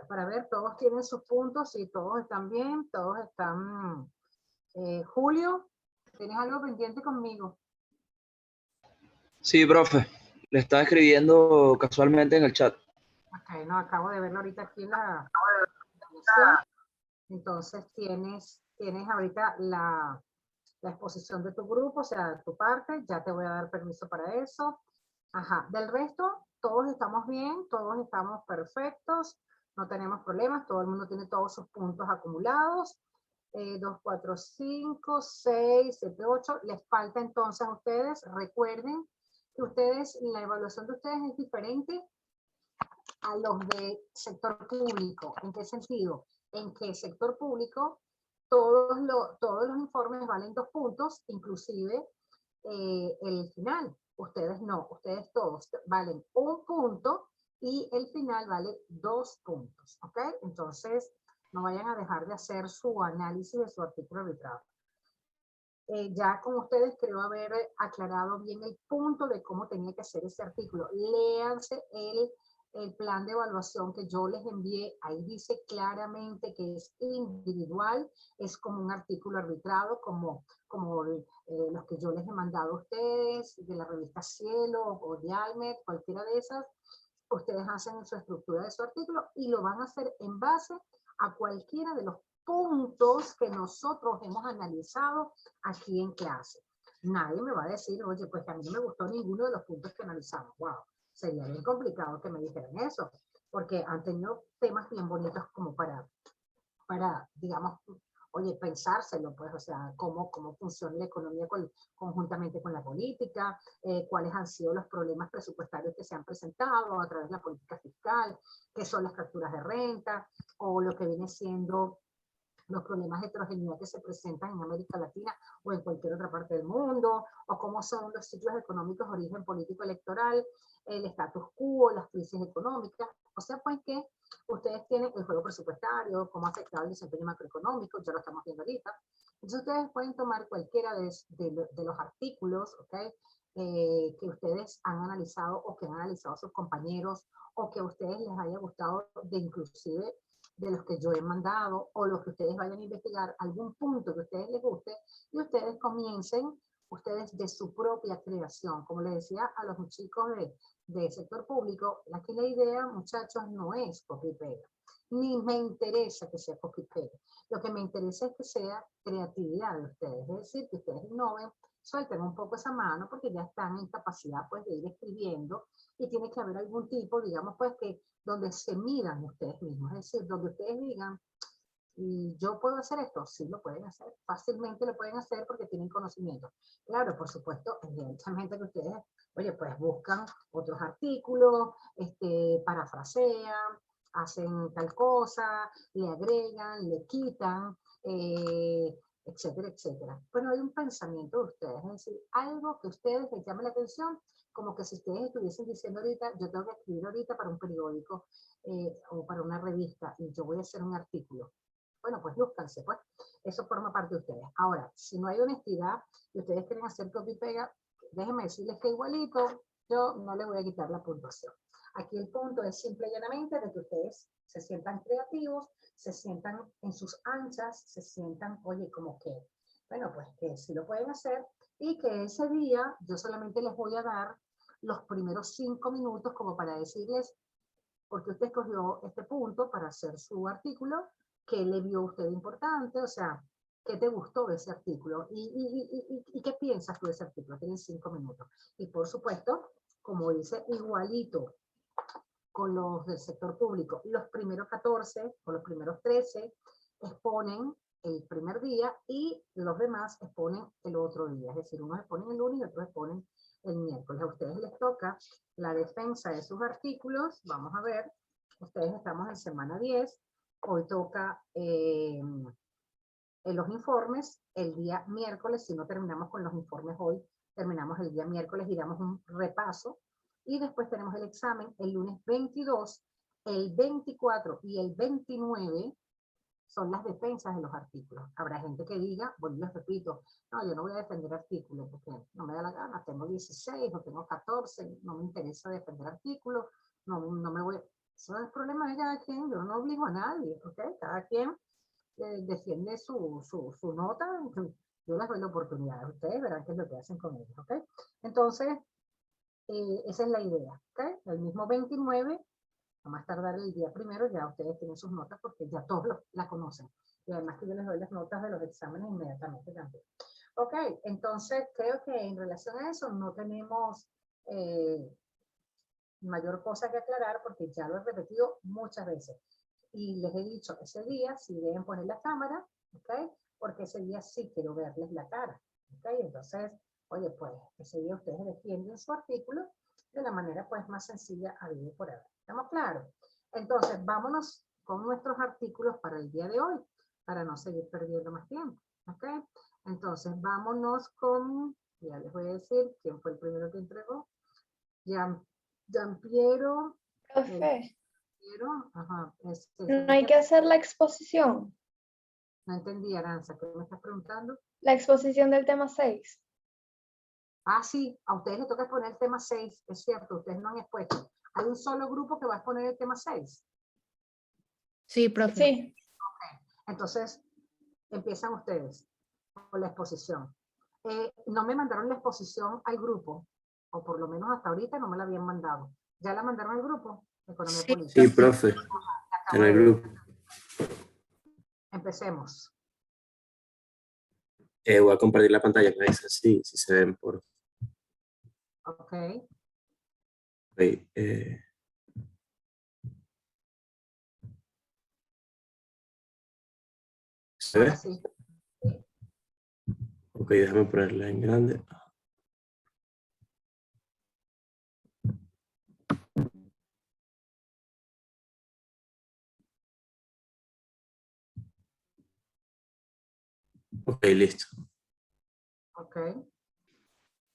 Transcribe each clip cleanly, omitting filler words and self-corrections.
para ver, todos tienen sus puntos y todos están bien, todos están... Julio, ¿tienes algo pendiente conmigo? Sí, profe, le estaba escribiendo casualmente en el chat. Ok, no, acabo de verlo ahorita aquí en la exposición. Entonces tienes ahorita la exposición de tu grupo, o sea, tu parte, ya te voy a dar permiso para eso. Ajá, del resto, todos estamos bien, todos estamos perfectos, no tenemos problemas, todo el mundo tiene todos sus puntos acumulados. 2, 4, 5, 6, 7, 8. Les falta entonces a ustedes, recuerden que ustedes, la evaluación de ustedes es diferente a los de sector público. ¿En qué sentido? En que sector público todos los informes valen 2 puntos, inclusive el final. Ustedes no, ustedes todos valen 1 punto y el final vale 2 puntos, ¿ok? Entonces, no vayan a dejar de hacer su análisis de su artículo arbitrado. Ya con ustedes creo haber aclarado bien el punto de cómo tenía que ser ese artículo. Léanse el plan de evaluación que yo les envié. Ahí dice claramente que es individual, es como un artículo arbitrado, como los que yo les he mandado a ustedes, de la revista Cielo o de Almet, cualquiera de esas. Ustedes hacen su estructura de su artículo y lo van a hacer en base a cualquiera de los puntos que nosotros hemos analizado aquí en clase. Nadie me va a decir, oye, pues que a mí no me gustó ninguno de los puntos que analizamos. Wow, sería bien complicado que me dijeran eso, porque han tenido temas bien bonitos como para digamos, oye, pensárselo, pues, o sea, cómo funciona la economía conjuntamente con la política, cuáles han sido los problemas presupuestarios que se han presentado a través de la política fiscal, qué son las capturas de renta, o lo que viene siendo los problemas de heterogeneidad que se presentan en América Latina o en cualquier otra parte del mundo, o cómo son los ciclos económicos de origen político electoral, el status quo, las crisis económicas. O sea, pues que ustedes tienen el juego presupuestario, cómo ha afectado el desempeño macroeconómico, ya lo estamos viendo ahorita. Entonces ustedes pueden tomar cualquiera de los artículos, ¿ok? Que ustedes han analizado o que han analizado sus compañeros o que a ustedes les haya gustado de inclusive de los que yo he mandado o los que ustedes vayan a investigar, algún punto que a ustedes les guste y ustedes comiencen ustedes de su propia creación. Como les decía a los chicos de sector público, aquí la idea, muchachos, no es copy pega, ni me interesa que sea copy pega. Lo que me interesa es que sea creatividad de ustedes, es decir, que ustedes innoven, suelten un poco esa mano porque ya están en capacidad pues de ir escribiendo y tiene que haber algún tipo, digamos pues que donde se miran ustedes mismos, es decir, donde ustedes digan, y yo puedo hacer esto, sí lo pueden hacer, fácilmente lo pueden hacer porque tienen conocimiento. Claro, por supuesto, evidentemente que ustedes, oye, pues buscan otros artículos, parafrasean, hacen tal cosa, le agregan, le quitan, etcétera, etcétera. Pero hay un pensamiento de ustedes, es decir, algo que a ustedes les llame la atención, como que si ustedes estuviesen diciendo ahorita, yo tengo que escribir ahorita para un periódico o para una revista y yo voy a hacer un artículo. Bueno, pues lúzcanse, pues. Eso forma parte de ustedes. Ahora, si no hay honestidad y ustedes quieren hacer copy y pega, déjenme decirles que igualito, yo no les voy a quitar la puntuación. Aquí el punto es simple y llanamente de que ustedes se sientan creativos, se sientan en sus anchas, se sientan, oye, como que, bueno, pues que sí lo pueden hacer y que ese día yo solamente les voy a dar los primeros 5 minutos como para decirles porque usted escogió este punto para hacer su artículo, qué le vio usted importante, o sea, qué te gustó de ese artículo y qué piensas tú de ese artículo. Tienes 5 minutos. Y por supuesto, como dice igualito con los del sector público, los primeros 14 o los primeros 13 exponen el primer día y los demás exponen el otro día. Es decir, unos exponen el lunes y otros exponen el miércoles. A ustedes les toca la defensa de sus artículos. Vamos a ver, ustedes estamos en semana 10. Hoy toca en los informes el día miércoles. Si no terminamos con los informes hoy, terminamos el día miércoles y damos un repaso. Y después tenemos el examen el lunes 22, el 24 y el 29 son las defensas de los artículos. Habrá gente que diga, bueno, les repito, no, yo no voy a defender artículos porque no me da la gana, tengo 16 o tengo 14, no me interesa defender artículos, no me voy. Eso es problema de cada quien, yo no obligo a nadie, ¿ok? Cada quien defiende su nota, yo les doy la oportunidad, ustedes verán qué es lo que hacen con ellos, ¿ok? Entonces, esa es la idea, ¿ok? El mismo 29, a más tardar el día primero, ya ustedes tienen sus notas porque ya todos la conocen. Y además que yo les doy las notas de los exámenes inmediatamente también. Ok, entonces creo que en relación a eso no tenemos mayor cosa que aclarar porque ya lo he repetido muchas veces. Y les he dicho, ese día si deben poner la cámara, ¿ok? Porque ese día sí quiero verles la cara, ¿ok? Entonces, oye, pues ese día ustedes defienden su artículo de la manera pues más sencilla a vivir por ahora. ¿Estamos claros? Entonces, vámonos con nuestros artículos para el día de hoy, para no seguir perdiendo más tiempo, ¿ok? Entonces, vámonos con, ya les voy a decir quién fue el primero que entregó. Giampiero. Profe, Ajá, no hay que hacer la exposición. no entendí, Aranza, ¿qué me estás preguntando? La exposición del tema 6. Ah, sí, a ustedes les toca exponer el tema 6, es cierto, ustedes no han expuesto. Hay un solo grupo que va a exponer el tema 6. Sí, profe. Sí. Entonces, empiezan ustedes con la exposición. No me mandaron la exposición al grupo, o por lo menos hasta ahorita no me la habían mandado. ¿Ya la mandaron al grupo? Economía Sí. política. Sí, profe, en el grupo. Empecemos. Voy a compartir la pantalla, me dicen si se ven por... Ok. ahí, ¿se Ahora ve? sí. Ok, déjame ponerla en grande. Ok, listo. Ok.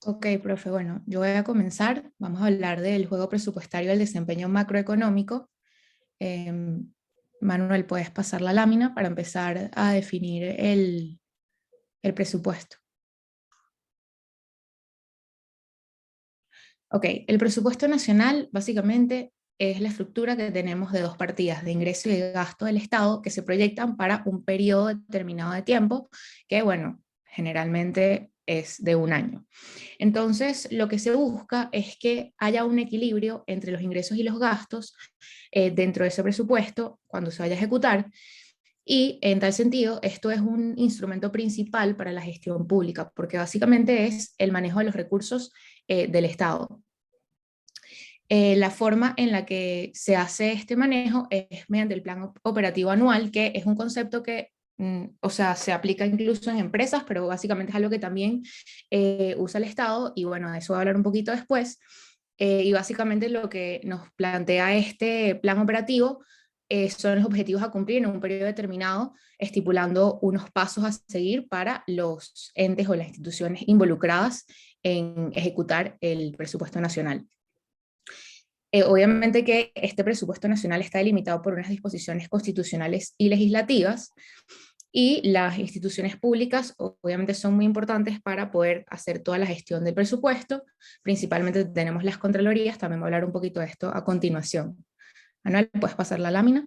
Ok, profe, bueno, yo voy a comenzar. Vamos a hablar del juego presupuestario del desempeño macroeconómico. Manuel, puedes pasar la lámina para empezar a definir el presupuesto. Ok, el presupuesto nacional básicamente es la estructura que tenemos de dos partidas, de ingreso y de gasto del Estado, que se proyectan para un periodo determinado de tiempo, que bueno, generalmente es de un año. Entonces, lo que se busca es que haya un equilibrio entre los ingresos y los gastos dentro de ese presupuesto cuando se vaya a ejecutar, y en tal sentido, esto es un instrumento principal para la gestión pública, porque básicamente es el manejo de los recursos del Estado. La forma en la que se hace este manejo es mediante el plan operativo anual, que es un concepto que, o sea, se aplica incluso en empresas, pero básicamente es algo que también usa el Estado, y bueno, de eso voy a hablar un poquito después. Y básicamente lo que nos plantea este plan operativo son los objetivos a cumplir en un periodo determinado, estipulando unos pasos a seguir para los entes o las instituciones involucradas en ejecutar el presupuesto nacional. Obviamente que este presupuesto nacional está delimitado por unas disposiciones constitucionales y legislativas, y las instituciones públicas obviamente son muy importantes para poder hacer toda la gestión del presupuesto. Principalmente tenemos las contralorías, también voy a hablar un poquito de esto a continuación. Manuel, ¿puedes pasar la lámina?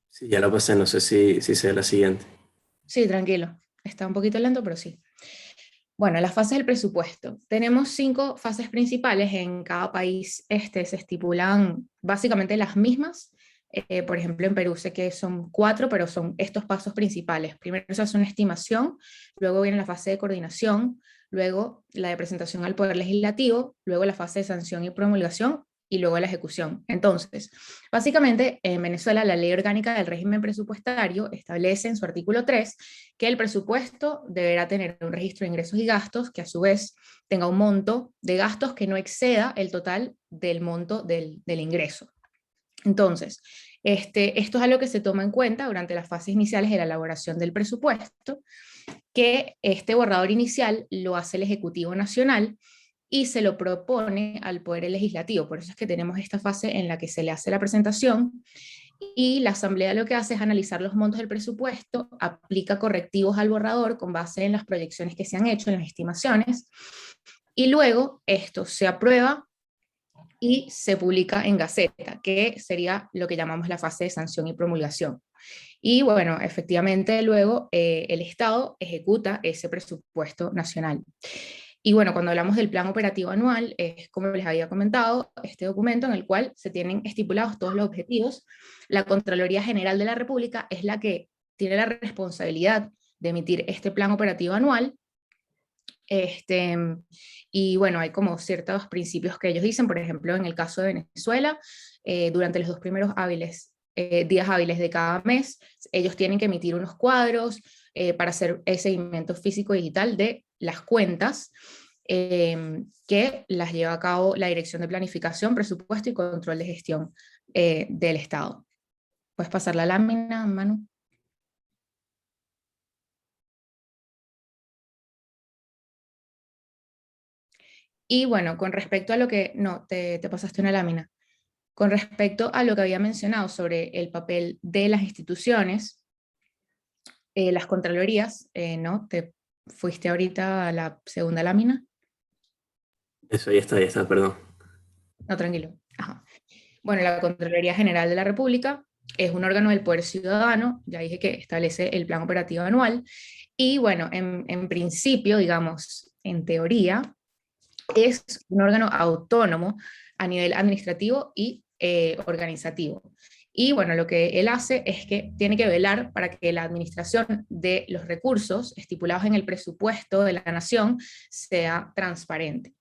Sí, ya la pasé, no sé si se ve la siguiente. Sí, tranquilo, está un poquito lento, pero sí. Bueno, las fases del presupuesto. Tenemos 5 fases principales en cada país. Se estipulan básicamente las mismas. Por ejemplo, en Perú sé que son 4, pero son estos pasos principales. Primero se hace una estimación, luego viene la fase de coordinación, luego la de presentación al Poder Legislativo, luego la fase de sanción y promulgación, y luego la ejecución. Entonces, básicamente, en Venezuela la Ley Orgánica del Régimen Presupuestario establece en su artículo 3 que el presupuesto deberá tener un registro de ingresos y gastos que a su vez tenga un monto de gastos que no exceda el total del monto del ingreso. Entonces, esto es algo que se toma en cuenta durante las fases iniciales de la elaboración del presupuesto, que este borrador inicial lo hace el Ejecutivo Nacional y se lo propone al Poder Legislativo. Por eso es que tenemos esta fase en la que se le hace la presentación, y la Asamblea lo que hace es analizar los montos del presupuesto, aplica correctivos al borrador con base en las proyecciones que se han hecho, en las estimaciones, y luego esto se aprueba y se publica en Gaceta, que sería lo que llamamos la fase de sanción y promulgación. Y bueno, efectivamente luego el Estado ejecuta ese presupuesto nacional. Y bueno, cuando hablamos del plan operativo anual, es como les había comentado, este documento en el cual se tienen estipulados todos los objetivos. La Contraloría General de la República es la que tiene la responsabilidad de emitir este plan operativo anual. Y bueno, hay como ciertos principios que ellos dicen, por ejemplo, en el caso de Venezuela, durante los 2 primeros días hábiles de cada mes, ellos tienen que emitir unos cuadros para hacer el seguimiento físico y digital de las cuentas, que las lleva a cabo la Dirección de Planificación, Presupuesto y Control de Gestión del Estado. ¿Puedes pasar la lámina, Manu? Y bueno, con respecto a lo que... No, te pasaste una lámina. Con respecto a lo que había mencionado sobre el papel de las instituciones, las contralorías, ¿no? Te fuiste ahorita a la segunda lámina. Eso, ya está, perdón. No, tranquilo. Ajá. Bueno, la Contraloría General de la República es un órgano del Poder Ciudadano, ya dije que establece el plan operativo anual, y bueno, en principio, digamos, en teoría, es un órgano autónomo a nivel administrativo y organizativo. Y bueno, lo que él hace es que tiene que velar para que la administración de los recursos estipulados en el presupuesto de la nación sea transparente.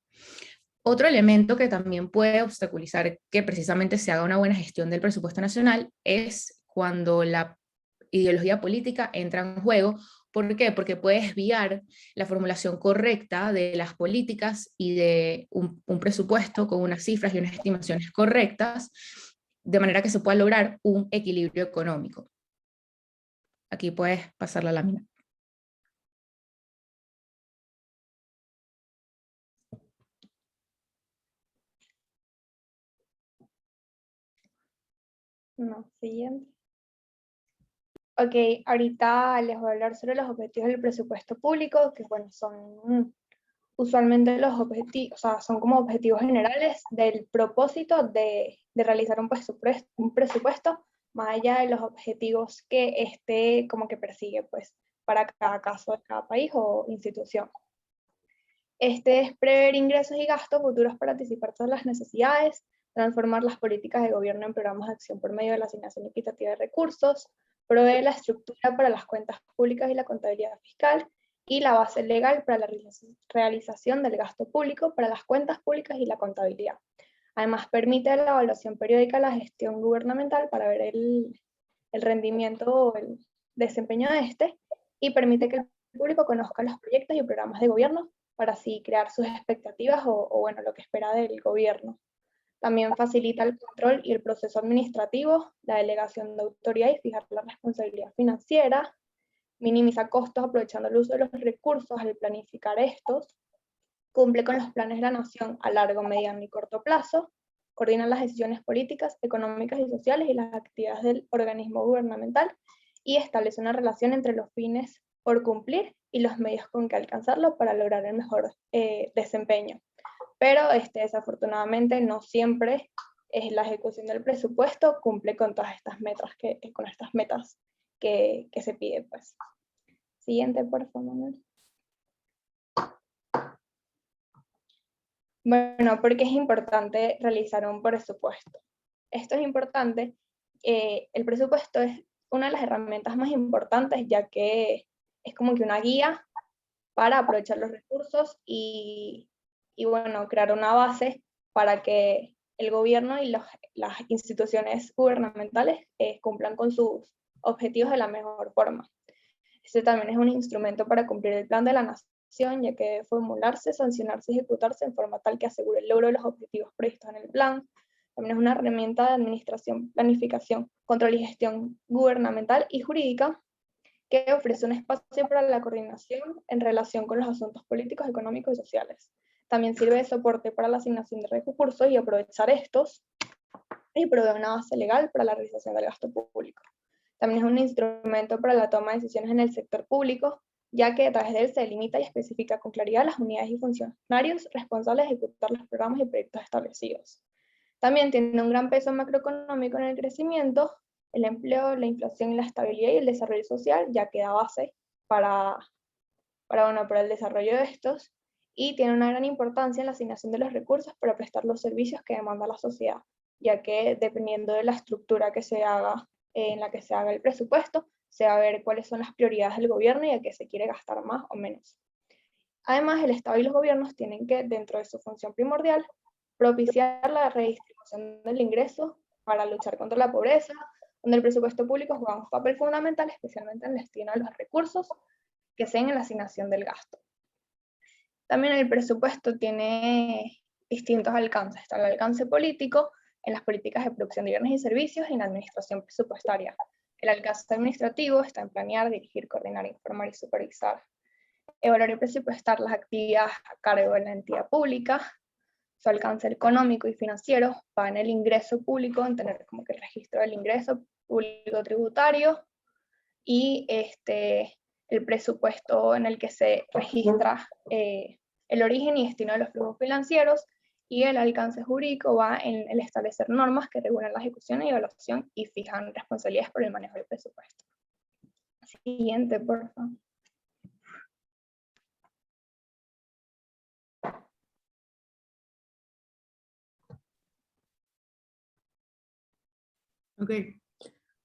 Otro elemento que también puede obstaculizar que precisamente se haga una buena gestión del presupuesto nacional es cuando la ideología política entra en juego. ¿Por qué? Porque puede desviar la formulación correcta de las políticas y de un presupuesto con unas cifras y unas estimaciones correctas, de manera que se pueda lograr un equilibrio económico. Aquí puedes pasar la lámina. No, siguiente. Ok, ahorita les voy a hablar sobre los objetivos del presupuesto público, que bueno, son usualmente los objetivos, o sea, son como objetivos generales del propósito de realizar un presupuesto, más allá de los objetivos que este como que persigue, pues, para cada caso de cada país o institución. Este es prever ingresos y gastos futuros para anticipar todas las necesidades, transformar las políticas de gobierno en programas de acción por medio de la asignación equitativa de recursos, provee la estructura para las cuentas públicas y la contabilidad fiscal, y la base legal para la realización del gasto público para las cuentas públicas y la contabilidad. Además, permite la evaluación periódica de la gestión gubernamental para ver el rendimiento o el desempeño de este, y permite que el público conozca los proyectos y programas de gobierno para así crear sus expectativas o bueno, lo que espera del gobierno. También facilita el control y el proceso administrativo, la delegación de autoridad y fijar la responsabilidad financiera, minimiza costos aprovechando el uso de los recursos al planificar estos, cumple con los planes de la nación a largo, mediano y corto plazo, coordina las decisiones políticas, económicas y sociales y las actividades del organismo gubernamental, y establece una relación entre los fines por cumplir y los medios con que alcanzarlo para lograr el mejor desempeño. Pero desafortunadamente no siempre la ejecución del presupuesto cumple con todas estas metas que se pide, pues. Siguiente, por favor, Manuel. Bueno, porque es importante realizar un presupuesto. Esto es importante. El presupuesto es una de las herramientas más importantes, ya que es como que una guía para aprovechar los recursos y bueno, crear una base para que el gobierno y las instituciones gubernamentales cumplan con sus objetivos de la mejor forma. Este también es un instrumento para cumplir el plan de la nación, ya que debe formularse, sancionarse y ejecutarse en forma tal que asegure el logro de los objetivos previstos en el plan. También es una herramienta de administración, planificación, control y gestión gubernamental y jurídica, que ofrece un espacio para la coordinación en relación con los asuntos políticos, económicos y sociales. También sirve de soporte para la asignación de recursos y aprovechar estos, y provee una base legal para la realización del gasto público. También es un instrumento para la toma de decisiones en el sector público, ya que a través de él se delimita y especifica con claridad las unidades y funcionarios responsables de ejecutar los programas y proyectos establecidos. También tiene un gran peso macroeconómico en el crecimiento, el empleo, la inflación y la estabilidad y el desarrollo social, ya que da base para el desarrollo de estos, y tiene una gran importancia en la asignación de los recursos para prestar los servicios que demanda la sociedad, ya que dependiendo de la estructura que se haga, en la que se haga el presupuesto, se va a ver cuáles son las prioridades del gobierno y a qué se quiere gastar más o menos. Además, el Estado y los gobiernos tienen que, dentro de su función primordial, propiciar la redistribución del ingreso para luchar contra la pobreza, donde el presupuesto público juega un papel fundamental, especialmente en el destino de los recursos que sean en la asignación del gasto. También el presupuesto tiene distintos alcances. Está el alcance político en las políticas de producción de bienes y servicios y en la administración presupuestaria. El alcance administrativo está en planear, dirigir, coordinar, informar y supervisar. Evaluar y presupuestar las actividades a cargo de la entidad pública. Su alcance económico y financiero va en el ingreso público, en tener como que el registro del ingreso público tributario, y el presupuesto en el que se registra el origen y destino de los flujos financieros, y el alcance jurídico va en el establecer normas que regulan la ejecución y evaluación y fijan responsabilidades por el manejo del presupuesto. Siguiente, por favor. Ok.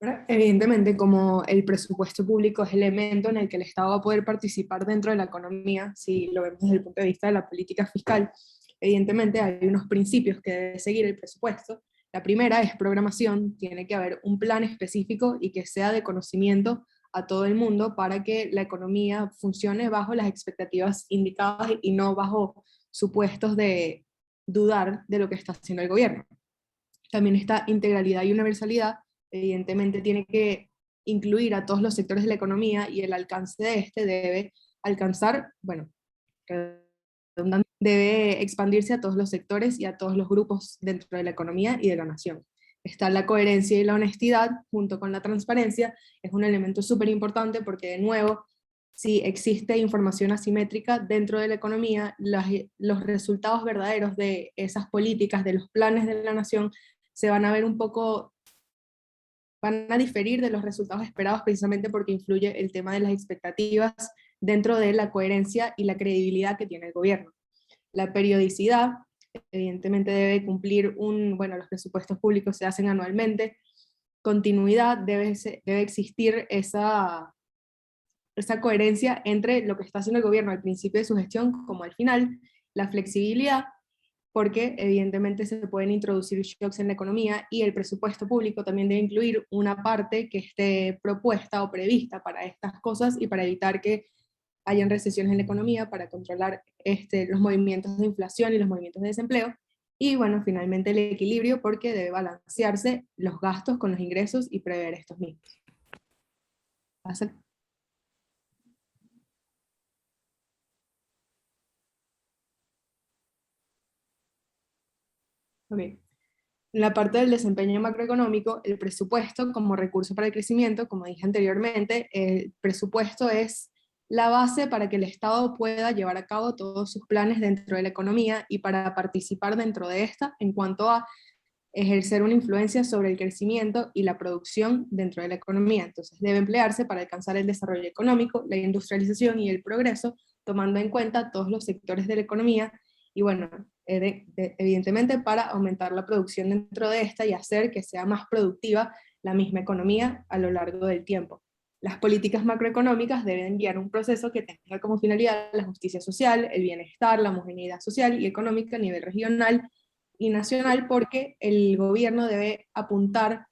Ahora, evidentemente, como el presupuesto público es el elemento en el que el Estado va a poder participar dentro de la economía, si lo vemos desde el punto de vista de la política fiscal, evidentemente hay unos principios que debe seguir el presupuesto. La primera es programación, tiene que haber un plan específico y que sea de conocimiento a todo el mundo para que la economía funcione bajo las expectativas indicadas y no bajo supuestos de dudar de lo que está haciendo el gobierno. También está integralidad y universalidad, evidentemente tiene que incluir a todos los sectores de la economía y el alcance de este debe alcanzar, bueno, debe expandirse a todos los sectores y a todos los grupos dentro de la economía y de la nación. Está la coherencia y la honestidad junto con la transparencia, es un elemento súper importante porque de nuevo, si existe información asimétrica dentro de la economía, los resultados verdaderos de esas políticas, de los planes de la nación, se van a ver un poco, van a diferir de los resultados esperados precisamente porque influye el tema de las expectativas dentro de la coherencia y la credibilidad que tiene el gobierno. La periodicidad, evidentemente debe cumplir los presupuestos públicos se hacen anualmente, continuidad, debe existir esa coherencia entre lo que está haciendo el gobierno al principio de su gestión como al final, la flexibilidad, porque evidentemente se pueden introducir shocks en la economía y el presupuesto público también debe incluir una parte que esté propuesta o prevista para estas cosas y para evitar que hayan recesiones en la economía, para controlar los movimientos de inflación y los movimientos de desempleo. Y bueno, finalmente el equilibrio, porque debe balancearse los gastos con los ingresos y prever estos mismos. Okay. En la parte del desempeño macroeconómico, el presupuesto como recurso para el crecimiento, como dije anteriormente, el presupuesto es la base para que el Estado pueda llevar a cabo todos sus planes dentro de la economía y para participar dentro de esta en cuanto a ejercer una influencia sobre el crecimiento y la producción dentro de la economía. Entonces debe emplearse para alcanzar el desarrollo económico, la industrialización y el progreso, tomando en cuenta todos los sectores de la economía y bueno, evidentemente para aumentar la producción dentro de esta y hacer que sea más productiva la misma economía a lo largo del tiempo. Las políticas macroeconómicas deben guiar un proceso que tenga como finalidad la justicia social, el bienestar, la homogeneidad social y económica a nivel regional y nacional, porque el gobierno debe apuntar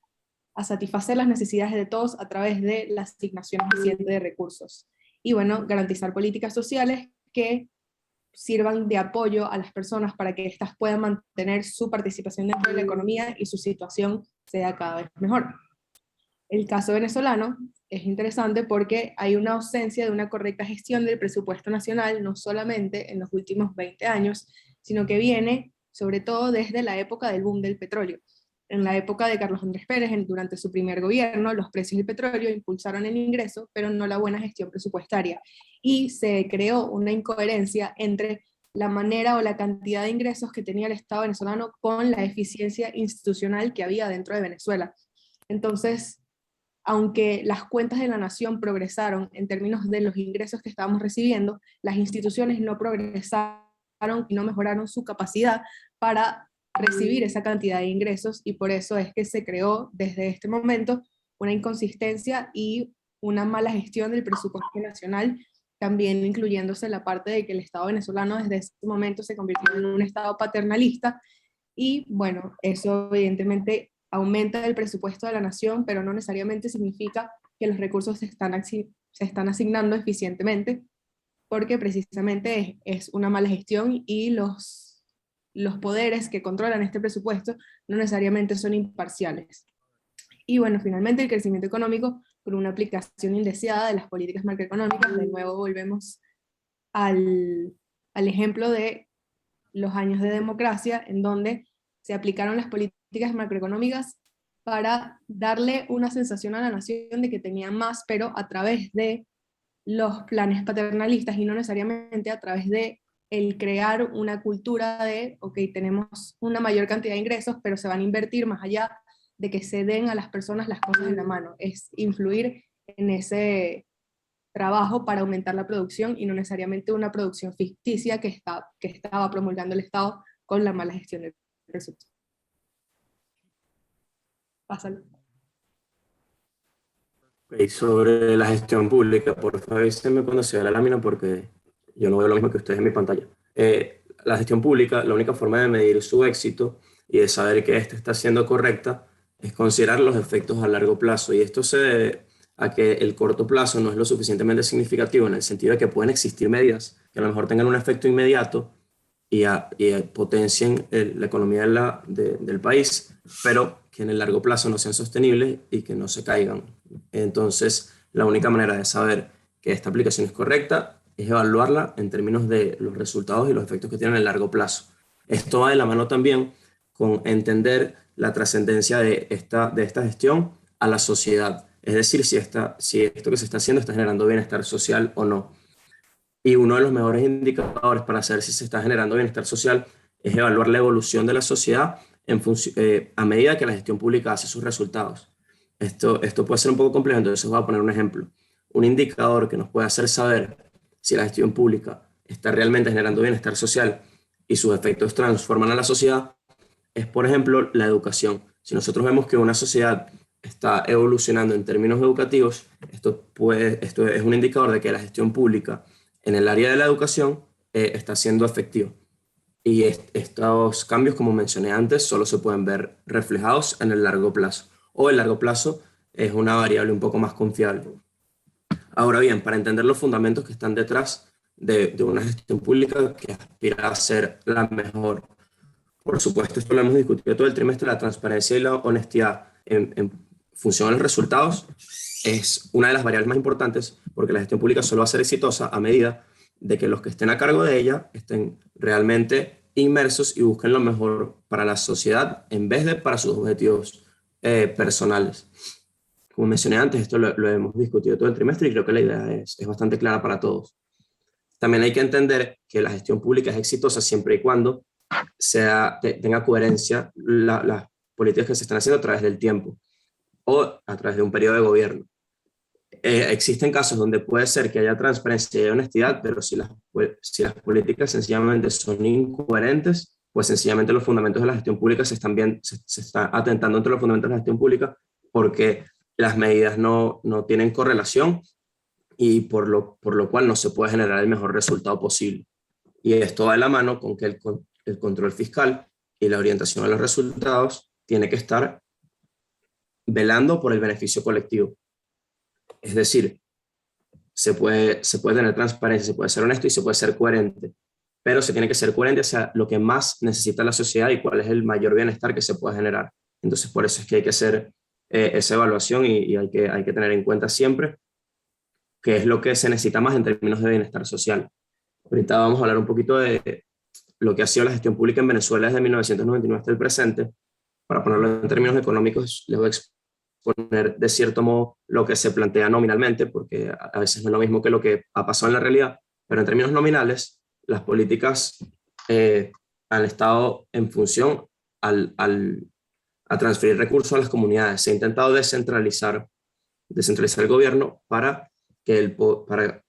a satisfacer las necesidades de todos a través de la asignación eficiente de recursos. Y bueno, garantizar políticas sociales que sirvan de apoyo a las personas para que éstas puedan mantener su participación dentro de la economía y su situación sea cada vez mejor. El caso venezolano es interesante porque hay una ausencia de una correcta gestión del presupuesto nacional, no solamente en los últimos 20 años, sino que viene sobre todo desde la época del boom del petróleo. En la época de Carlos Andrés Pérez, durante su primer gobierno, los precios del petróleo impulsaron el ingreso, pero no la buena gestión presupuestaria. Y se creó una incoherencia entre la manera o la cantidad de ingresos que tenía el Estado venezolano con la eficiencia institucional que había dentro de Venezuela. Entonces, aunque las cuentas de la nación progresaron en términos de los ingresos que estábamos recibiendo, las instituciones no progresaron y no mejoraron su capacidad para recibir esa cantidad de ingresos, y por eso es que se creó desde este momento una inconsistencia y una mala gestión del presupuesto nacional, también incluyéndose la parte de que el Estado venezolano desde ese momento se convirtió en un Estado paternalista, y bueno, eso evidentemente aumenta el presupuesto de la nación, pero no necesariamente significa que los recursos se están asignando eficientemente, porque precisamente es una mala gestión, y los poderes que controlan este presupuesto no necesariamente son imparciales. Y bueno, finalmente el crecimiento económico con una aplicación indeseada de las políticas macroeconómicas. De nuevo volvemos al ejemplo de los años de democracia, en donde se aplicaron las políticas macroeconómicas para darle una sensación a la nación de que tenía más, pero a través de los planes paternalistas y no necesariamente a través de el crear una cultura de, ok, tenemos una mayor cantidad de ingresos, pero se van a invertir más allá de que se den a las personas las cosas en la mano. Es influir en ese trabajo para aumentar la producción y no necesariamente una producción ficticia que estaba promulgando el Estado con la mala gestión del presupuesto. Pásalo. Ok, sobre la gestión pública, por favor, avísenme cuando se vea la lámina porque yo no veo lo mismo que ustedes en mi pantalla. La gestión pública, la única forma de medir su éxito y de saber que ésta está siendo correcta es considerar los efectos a largo plazo. Y esto se debe a que el corto plazo no es lo suficientemente significativo en el sentido de que pueden existir medidas que a lo mejor tengan un efecto inmediato y potencien la economía del país, pero que en el largo plazo no sean sostenibles y que no se caigan. Entonces, la única manera de saber que esta aplicación es correcta es evaluarla en términos de los resultados y los efectos que tienen en el largo plazo. Esto va de la mano también con entender la trascendencia de esta gestión a la sociedad. Es decir, si esto que se está haciendo está generando bienestar social o no. Y uno de los mejores indicadores para saber si se está generando bienestar social es evaluar la evolución de la sociedad a medida que la gestión pública hace sus resultados. Esto puede ser un poco complejo, entonces voy a poner un ejemplo. Un indicador que nos puede hacer saber si la gestión pública está realmente generando bienestar social y sus efectos transforman a la sociedad es, por ejemplo, la educación. Si nosotros vemos que una sociedad está evolucionando en términos educativos, esto es un indicador de que la gestión pública en el área de la educación está siendo efectiva. Y estos cambios, como mencioné antes, solo se pueden ver reflejados en el largo plazo. O el largo plazo es una variable un poco más confiable. Ahora bien, para entender los fundamentos que están detrás de una gestión pública que aspira a ser la mejor, por supuesto, esto lo hemos discutido todo el trimestre, la transparencia y la honestidad en función a los resultados es una de las variables más importantes, porque la gestión pública solo va a ser exitosa a medida de que los que estén a cargo de ella estén realmente inmersos y busquen lo mejor para la sociedad en vez de para sus objetivos personales. Como mencioné antes, esto lo hemos discutido todo el trimestre y creo que la idea es bastante clara para todos. También hay que entender que la gestión pública es exitosa siempre y cuando tenga coherencia las políticas que se están haciendo a través del tiempo o a través de un periodo de gobierno. Existen casos donde puede ser que haya transparencia y honestidad, pero si las políticas sencillamente son incoherentes, pues sencillamente los fundamentos de la gestión pública se está atentando entre los fundamentos de la gestión pública porque las medidas no tienen correlación y por lo cual no se puede generar el mejor resultado posible. Y esto va de la mano con que el control fiscal y la orientación a los resultados tiene que estar velando por el beneficio colectivo. Es decir, se puede tener transparencia, se puede ser honesto y se puede ser coherente, pero se tiene que ser coherente hacia lo que más necesita la sociedad y cuál es el mayor bienestar que se puede generar. Entonces, por eso es que hay que hacer esa evaluación y hay que tener en cuenta siempre qué es lo que se necesita más en términos de bienestar social. Ahorita vamos a hablar un poquito de lo que ha sido la gestión pública en Venezuela desde 1999 hasta el presente, para ponerlo en términos económicos, les voy a exponer de cierto modo lo que se plantea nominalmente, porque a veces no es lo mismo que lo que ha pasado en la realidad, pero en términos nominales, las políticas han estado en función a transferir recursos a las comunidades. Se ha intentado descentralizar el gobierno para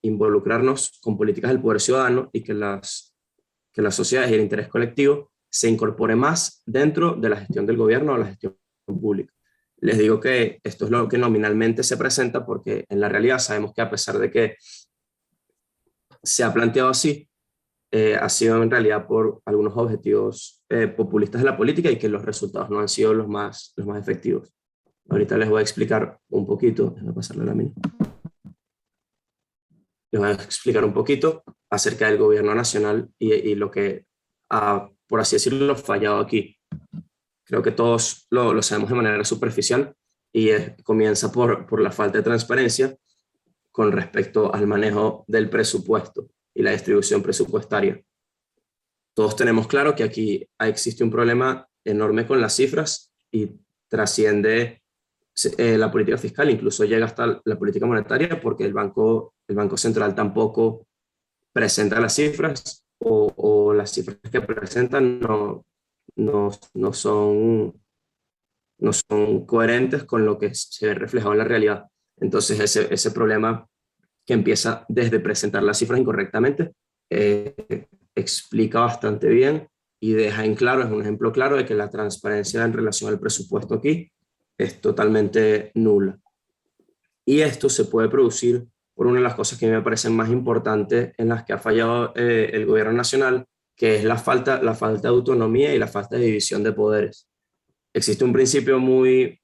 involucrarnos con políticas del poder ciudadano y que las sociedades y el interés colectivo se incorpore más dentro de la gestión del gobierno o la gestión pública. Les digo que esto es lo que nominalmente se presenta, porque en la realidad sabemos que a pesar de que se ha planteado así, ha sido en realidad por algunos objetivos populistas de la política y que los resultados no han sido los más efectivos. Ahorita les voy a explicar un poquito, déjame pasarle la lámina. Les voy a explicar un poquito acerca del gobierno nacional y lo que ha, por así decirlo, fallado aquí. Creo que todos lo sabemos de manera superficial y comienza por la falta de transparencia con respecto al manejo del presupuesto y la distribución presupuestaria. Todos tenemos claro que aquí existe un problema enorme con las cifras y trasciende la política fiscal, incluso llega hasta la política monetaria, porque el Banco Central tampoco presenta las cifras o las cifras que presentan no son coherentes con lo que se ve reflejado en la realidad. Entonces ese problema que empieza desde presentar las cifras incorrectamente explica bastante bien y deja en claro, es un ejemplo claro de que la transparencia en relación al presupuesto aquí es totalmente nula. Y esto se puede producir por una de las cosas que a mí me parecen más importantes en las que ha fallado el gobierno nacional, que es la falta de autonomía y la falta de división de poderes. Existe un principio muy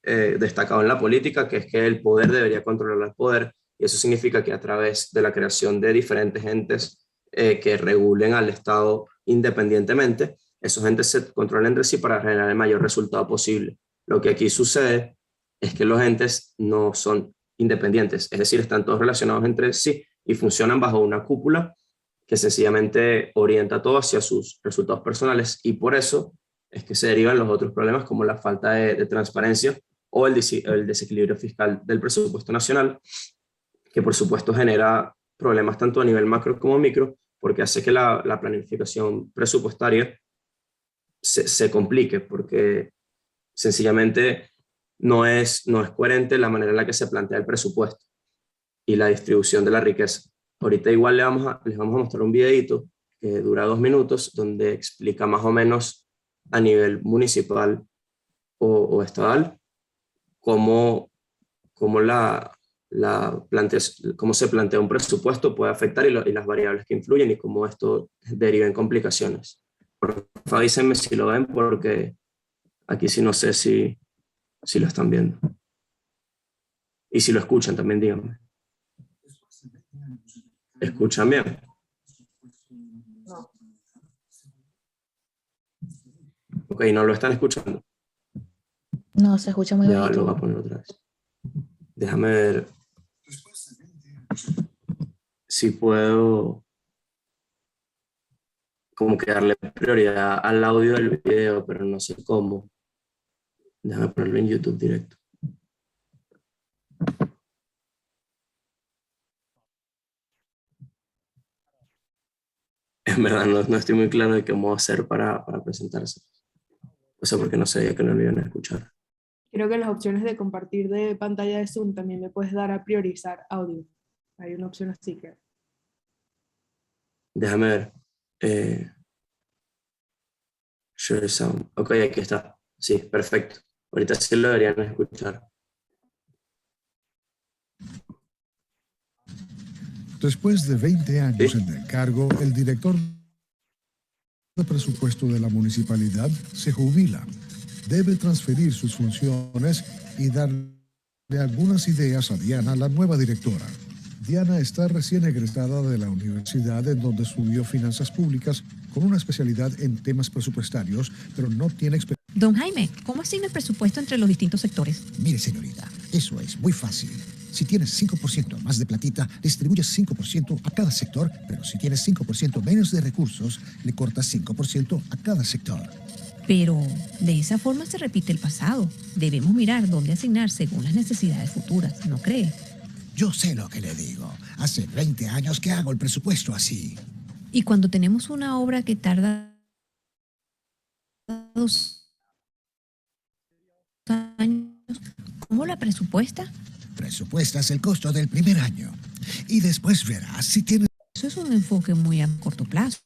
destacado en la política, que es que el poder debería controlar el poder, y eso significa que a través de la creación de diferentes entes que regulen al Estado independientemente, esos entes se controlan entre sí para generar el mayor resultado posible. Lo que aquí sucede es que los entes no son independientes, es decir, están todos relacionados entre sí y funcionan bajo una cúpula que sencillamente orienta todo hacia sus resultados personales, y por eso es que se derivan los otros problemas como la falta de transparencia o el desequilibrio fiscal del presupuesto nacional, que por supuesto genera problemas tanto a nivel macro como micro, porque hace que la planificación presupuestaria se complique, porque sencillamente no es coherente la manera en la que se plantea el presupuesto y la distribución de la riqueza. Ahorita igual les vamos a mostrar un videito que dura 2 minutos, donde explica más o menos a nivel municipal o estatal cómo se plantea un presupuesto puede afectar y las variables que influyen y cómo esto deriva en complicaciones. Por favor, avísenme si lo ven, porque aquí sí no sé si lo están viendo. Y si lo escuchan también, díganme. ¿Escuchan bien? No. Ok, ¿no lo están escuchando? No, se escucha muy Ya bajito. lo voy a poner otra vez. Déjame ver si puedo como que darle prioridad al audio del video, pero no sé cómo. Déjame ponerlo en YouTube directo. En verdad no estoy muy claro de cómo hacer para presentarse. O sea, porque no sabía que no lo iban a escuchar. Creo que en las opciones de compartir de pantalla de Zoom también le puedes dar a priorizar audio. Hay una opción así que... Déjame ver. Share sound. Ok, aquí está. Sí, perfecto. Ahorita sí lo deberían escuchar. Después de 20 años en el cargo, el director de presupuesto de la municipalidad se jubila. Debe transferir sus funciones y darle algunas ideas a Diana, la nueva directora. Diana está recién egresada de la universidad en donde estudió finanzas públicas con una especialidad en temas presupuestarios, pero no tiene experiencia. Don Jaime, ¿cómo asigna el presupuesto entre los distintos sectores? Mire, señorita, eso es muy fácil. Si tienes 5% más de platita, distribuyes 5% a cada sector, pero si tienes 5% menos de recursos, le cortas 5% a cada sector. Pero de esa forma se repite el pasado. Debemos mirar dónde asignar según las necesidades futuras, ¿no cree? Yo sé lo que le digo. Hace 20 años que hago el presupuesto así. Y cuando tenemos una obra que tarda 2 años, ¿cómo la presupuesta? Presupuestas el costo del primer año. Y después verás si tienes... Eso es un enfoque muy a corto plazo.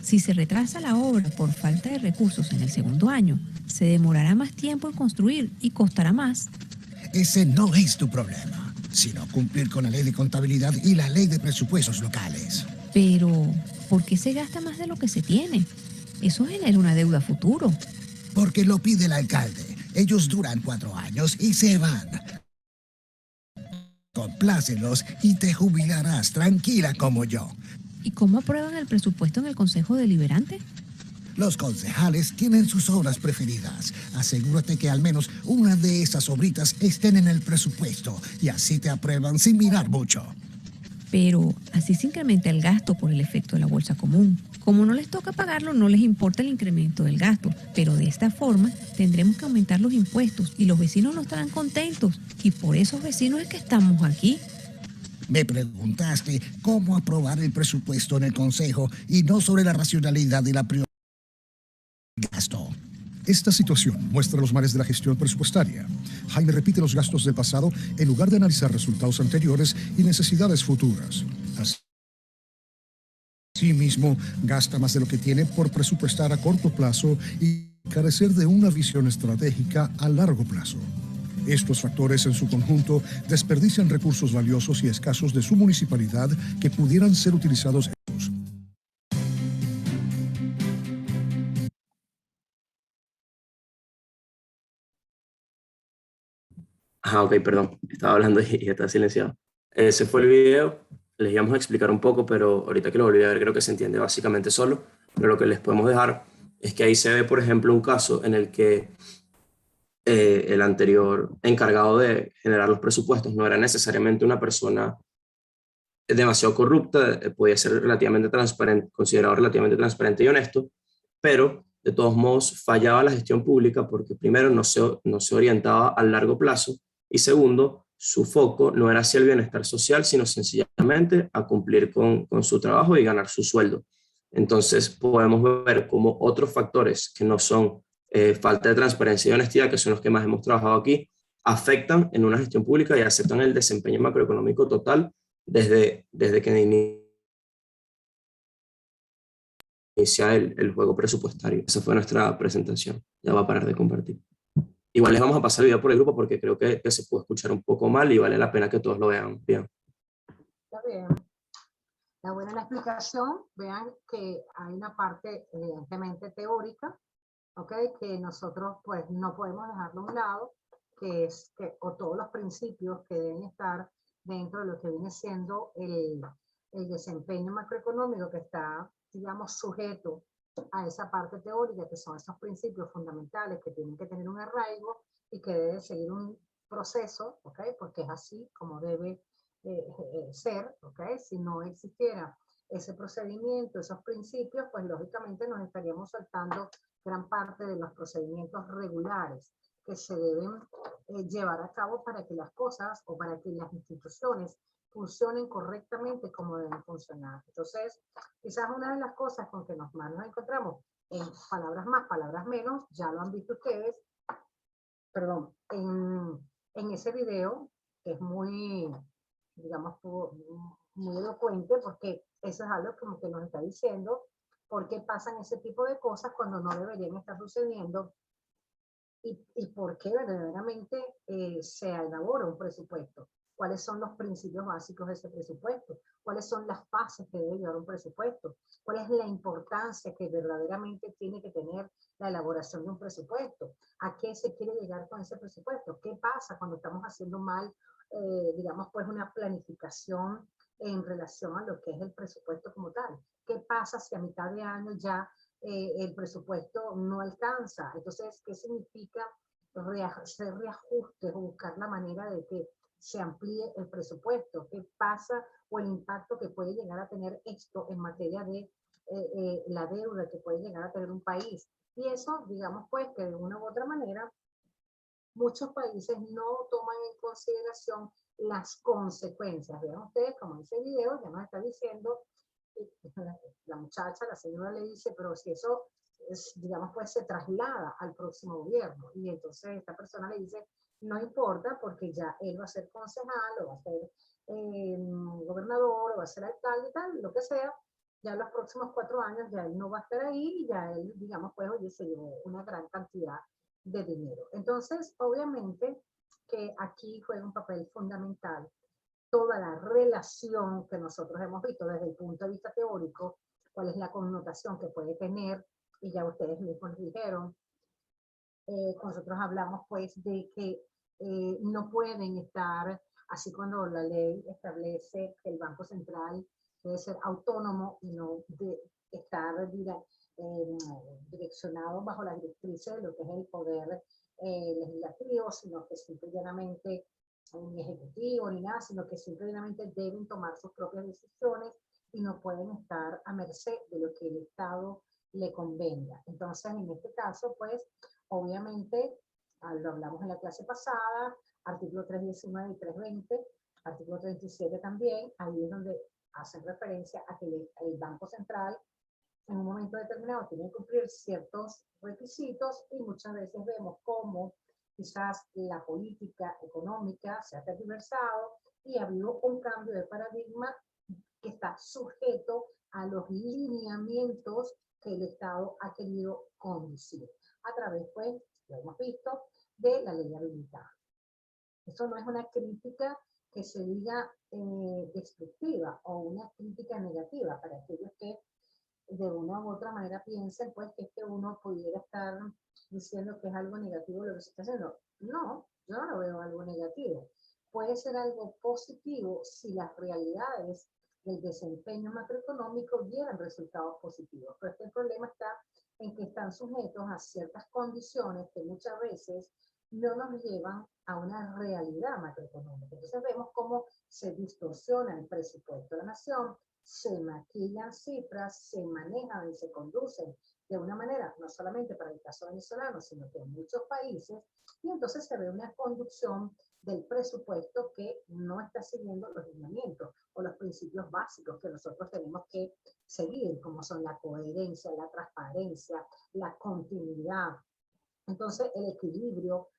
Si se retrasa la obra por falta de recursos en el segundo año, se demorará más tiempo en construir y costará más. Ese no es tu problema, sino cumplir con la ley de contabilidad y la ley de presupuestos locales. Pero, ¿por qué se gasta más de lo que se tiene? Eso genera una deuda a futuro. Porque lo pide el alcalde. Ellos duran 4 años y se van. Complácelos y te jubilarás tranquila como yo. ¿Y cómo aprueban el presupuesto en el Consejo Deliberante? Los concejales tienen sus obras preferidas. Asegúrate que al menos una de esas obritas estén en el presupuesto y así te aprueban sin mirar mucho. Pero así se incrementa el gasto por el efecto de la bolsa común. Como no les toca pagarlo, no les importa el incremento del gasto. Pero de esta forma tendremos que aumentar los impuestos y los vecinos no estarán contentos. Y por esos vecinos es que estamos aquí. Me preguntaste cómo aprobar el presupuesto en el Consejo y no sobre la racionalidad y la prioridad del gasto. Esta situación muestra los males de la gestión presupuestaria. Jaime repite los gastos del pasado en lugar de analizar resultados anteriores y necesidades futuras. Asimismo, gasta más de lo que tiene por presupuestar a corto plazo y carecer de una visión estratégica a largo plazo. Estos factores en su conjunto desperdician recursos valiosos y escasos de su municipalidad que pudieran ser utilizados en otros. Ajá, ok, perdón. Estaba hablando y está silenciado. Ese fue el video. Les íbamos a explicar un poco, pero ahorita que lo volví a ver creo que se entiende básicamente solo. Pero lo que les podemos dejar es que ahí se ve, por ejemplo, un caso en el que el anterior encargado de generar los presupuestos no era necesariamente una persona demasiado corrupta, podía ser relativamente transparente, considerado relativamente transparente y honesto, pero de todos modos fallaba la gestión pública porque primero no se orientaba al largo plazo y segundo, su foco no era hacia el bienestar social, sino sencillamente a cumplir con su trabajo y ganar su sueldo. Entonces podemos ver cómo otros factores que no son falta de transparencia y honestidad, que son los que más hemos trabajado aquí, afectan en una gestión pública y afectan el desempeño macroeconómico total desde que inicia el juego presupuestario. Esa fue nuestra presentación. Ya va a parar de compartir. Igual les vamos a pasar el video por el grupo porque creo que se puede escuchar un poco mal y vale la pena que todos lo vean bien. Está bien. La buena la explicación, vean que hay una parte evidentemente teórica, ¿ok? Que nosotros pues no podemos dejarlo a un lado, que es que, o todos los principios que deben estar dentro de lo que viene siendo el desempeño macroeconómico que está, digamos, sujeto a esa parte teórica, que son esos principios fundamentales que tienen que tener un arraigo y que debe seguir un proceso, ¿ok? Porque es así como debe ser, ¿ok? Si no existiera ese procedimiento, esos principios, pues lógicamente nos estaríamos saltando gran parte de los procedimientos regulares que se deben llevar a cabo para que las cosas o para que las instituciones funcionen correctamente como deben funcionar. Entonces, quizás una de las cosas con que nos encontramos en palabras más, palabras menos, ya lo han visto ustedes, perdón, en ese video, que es muy, digamos, muy elocuente, porque eso es algo como que nos está diciendo por qué pasan ese tipo de cosas cuando no deberían estar sucediendo y por qué verdaderamente se elabora un presupuesto. ¿Cuáles son los principios básicos de ese presupuesto? ¿Cuáles son las fases que debe llevar un presupuesto? ¿Cuál es la importancia que verdaderamente tiene que tener la elaboración de un presupuesto? ¿A qué se quiere llegar con ese presupuesto? ¿Qué pasa cuando estamos haciendo mal, digamos, pues una planificación en relación a lo que es el presupuesto como tal? ¿Qué pasa si a mitad de año ya el presupuesto no alcanza? Entonces, ¿qué significa hacer reajustes o buscar la manera de que se amplíe el presupuesto? ¿Qué pasa o el impacto que puede llegar a tener esto en materia de la deuda que puede llegar a tener un país. Y eso, digamos pues, que de una u otra manera, muchos países no toman en consideración las consecuencias. Vean ustedes, como en ese video, ya nos está diciendo, la muchacha, la señora le dice, pero si eso, digamos, pues se traslada al próximo gobierno. Y entonces esta persona le dice, no importa, porque ya él va a ser concejal, o va a ser gobernador, o va a ser alcalde y tal, lo que sea. Ya en los próximos 4 años ya él no va a estar ahí y ya él, digamos, pues, oye, se llevó una gran cantidad de dinero. Entonces, obviamente que aquí juega un papel fundamental toda la relación que nosotros hemos visto desde el punto de vista teórico, cuál es la connotación que puede tener, y ya ustedes mismos dijeron, nosotros hablamos pues de que no pueden estar, así cuando la ley establece que el Banco Central debe ser autónomo y no de estar direccionado bajo la directriz de lo que es el poder legislativo, sino que simple y llanamente ni ejecutivo ni nada, sino que simple y llanamente deben tomar sus propias decisiones y no pueden estar a merced de lo que el Estado le convenga. Entonces, en este caso, pues, obviamente, lo hablamos en la clase pasada, artículo 319 y 320, artículo 37 también, ahí es donde hacen referencia a que el Banco Central en un momento determinado tiene que cumplir ciertos requisitos y muchas veces vemos cómo quizás la política económica se ha tergiversado y ha habido un cambio de paradigma que está sujeto a los lineamientos que el Estado ha querido conducir a través, pues, lo hemos visto, de la ley habilitada. Eso no es una crítica que se diga destructiva o una crítica negativa para aquellos que de una u otra manera piensen pues que uno pudiera estar diciendo que es algo negativo lo que se está haciendo. No, yo no lo veo algo negativo. Puede ser algo positivo si las realidades del desempeño macroeconómico dieran resultados positivos. Pero este problema está en que están sujetos a ciertas condiciones que muchas veces no nos llevan a una realidad macroeconómica. Entonces vemos cómo se distorsiona el presupuesto de la nación, se maquillan cifras, se manejan y se conducen de una manera, no solamente para el caso venezolano, sino que en muchos países, y entonces se ve una conducción del presupuesto que no está siguiendo los lineamientos o los principios básicos que nosotros tenemos que seguir, como son la coherencia, la transparencia, la continuidad. Entonces, el equilibrio,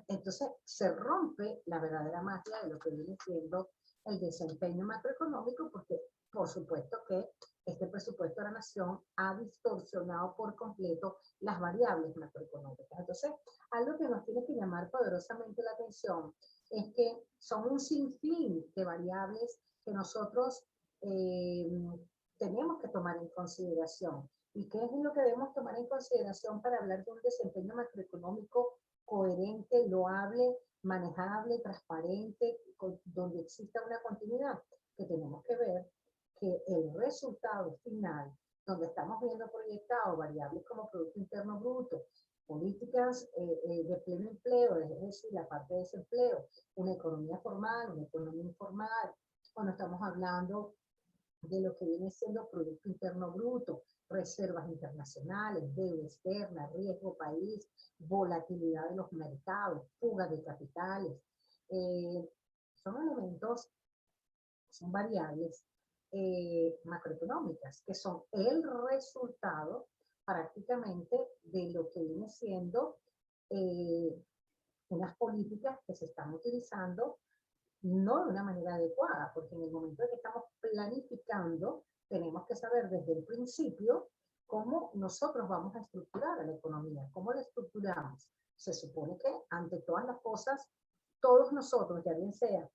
entonces se rompe la verdadera magia de lo que viene siendo el desempeño macroeconómico, porque por supuesto que este presupuesto de la nación ha distorsionado por completo las variables macroeconómicas. Entonces, algo que nos tiene que llamar poderosamente la atención es que son un sinfín de variables que nosotros tenemos que tomar en consideración. ¿Y qué es lo que debemos tomar en consideración para hablar de un desempeño macroeconómico coherente, loable, manejable, transparente, donde exista una continuidad? Que tenemos que ver que el resultado final, donde estamos viendo proyectados variables como Producto Interno Bruto, políticas de pleno empleo, es decir, la parte de desempleo, una economía formal, una economía informal, cuando estamos hablando de lo que viene siendo Producto Interno Bruto, reservas internacionales, deuda externa, riesgo país, volatilidad de los mercados, fuga de capitales. Son elementos, son variables macroeconómicas, que son el resultado prácticamente de lo que viene siendo unas políticas que se están utilizando no de una manera adecuada, porque en el momento en que estamos planificando, tenemos que saber desde el principio cómo nosotros vamos a estructurar a la economía, cómo la estructuramos. Se supone que ante todas las cosas, todos nosotros, ya bien sea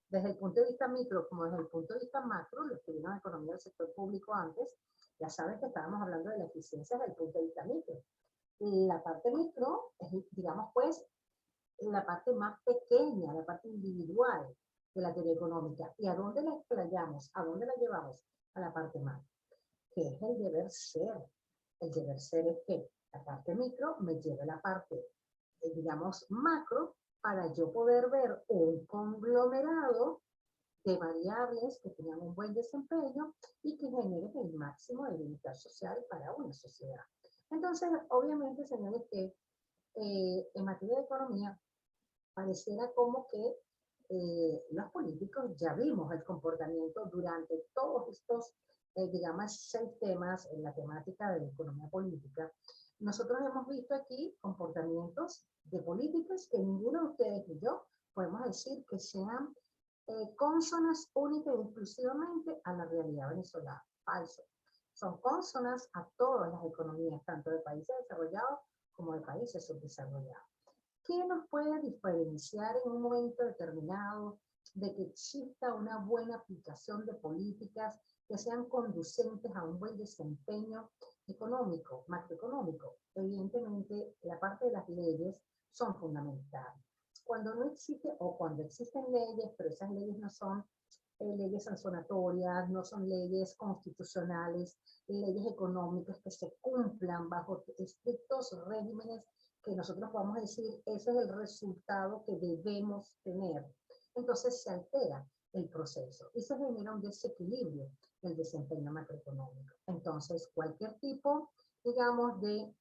desde el punto de vista micro como desde el punto de vista macro, los que vieron la economía del sector público antes, ya saben que estábamos hablando de la eficiencia desde el punto de vista micro. Y la parte micro es, digamos, pues, la parte más pequeña, la parte individual de la teoría económica. ¿Y a dónde la explayamos? ¿A dónde la llevamos? A la parte macro, que es el deber ser. El deber ser es que la parte micro me lleve a la parte, digamos, macro, para yo poder ver un conglomerado de variables que tengan un buen desempeño y que generen el máximo de bienestar social para una sociedad. Entonces, obviamente, señores, que en materia de economía, pareciera como que los políticos ya vimos el comportamiento durante todos estos, digamos, 6 temas en la temática de la economía política. Nosotros hemos visto aquí comportamientos de políticas que ninguno de ustedes y yo podemos decir que sean cónsonas única y exclusivamente a la realidad venezolana. Falso. Son cónsonas a todas las economías, tanto de países desarrollados como de países subdesarrollados. ¿Qué nos puede diferenciar en un momento determinado de que exista una buena aplicación de políticas que sean conducentes a un buen desempeño económico, macroeconómico? Evidentemente, la parte de las leyes son fundamentales. Cuando no existe, o cuando existen leyes, pero esas leyes no son leyes sancionatorias, no son leyes constitucionales, leyes económicas que se cumplan bajo estrictos regímenes que nosotros podamos decir, ese es el resultado que debemos tener. Entonces se altera el proceso y se genera un desequilibrio del desempeño macroeconómico. Entonces, cualquier tipo, digamos, de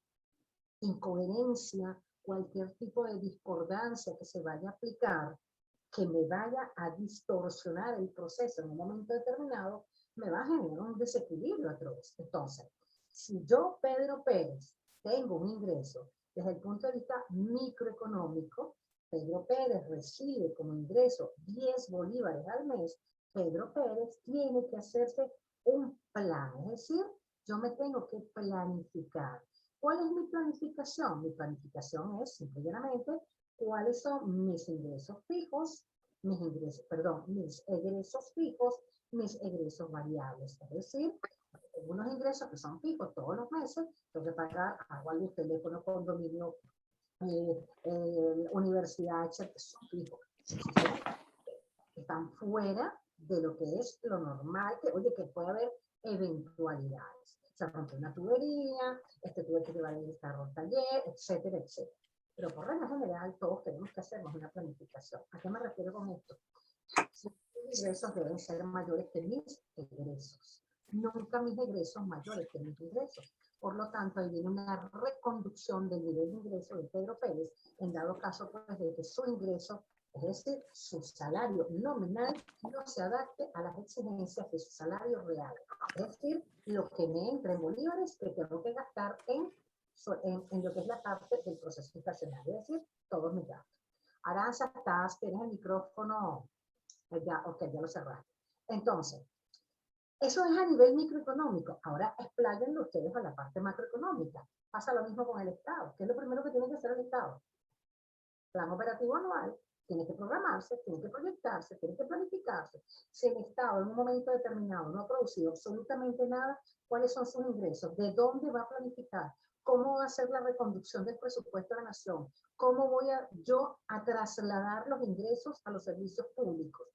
incoherencia, cualquier tipo de discordancia que se vaya a aplicar, que me vaya a distorsionar el proceso en un momento determinado, me va a generar un desequilibrio atroz. Entonces, si yo, Pedro Pérez, tengo un ingreso desde el punto de vista microeconómico, Pedro Pérez recibe como ingreso 10 bolívares al mes, Pedro Pérez tiene que hacerse un plan, es decir, yo me tengo que planificar. ¿Cuál es mi planificación? Mi planificación es simplemente cuáles son mis ingresos fijos, mis egresos fijos, mis egresos variables. Es decir, tengo unos ingresos que son fijos todos los meses, tengo que pagar agua, luz, teléfono, condominio, universidad, etc. Son fijos. Están fuera de lo que es lo normal, que, oye, que puede haber eventualidades. Se rompe una tubería, tuve que llevar el carro al taller, etcétera, etcétera. Pero por regla general, todos tenemos que hacernos una planificación. ¿A qué me refiero con esto? Si mis ingresos deben ser mayores que mis egresos. Nunca mis egresos mayores que mis ingresos. Por lo tanto, ahí viene una reconducción del nivel de ingreso de Pedro Pérez, en dado caso, pues, de que su ingreso, es decir, su salario nominal, no se adapte a las exigencias de su salario real. Es decir, lo que me entra en bolívares que tengo que gastar en lo que es la parte del proceso inflacionario, es decir, todos mis gastos. Aranza, tienes el micrófono, ya, ok, ya lo cerraste. Entonces, eso es a nivel microeconómico. Ahora expláyenlo ustedes a la parte macroeconómica. Pasa lo mismo con el Estado. ¿Qué es lo primero que tiene que hacer el Estado? Plan operativo anual, tiene que programarse, tiene que proyectarse, tiene que planificarse. Si el Estado en un momento determinado no ha producido absolutamente nada, ¿cuáles son sus ingresos? ¿De dónde va a planificar? ¿Cómo va a ser la reconducción del presupuesto de la nación? ¿Cómo voy yo a trasladar los ingresos a los servicios públicos?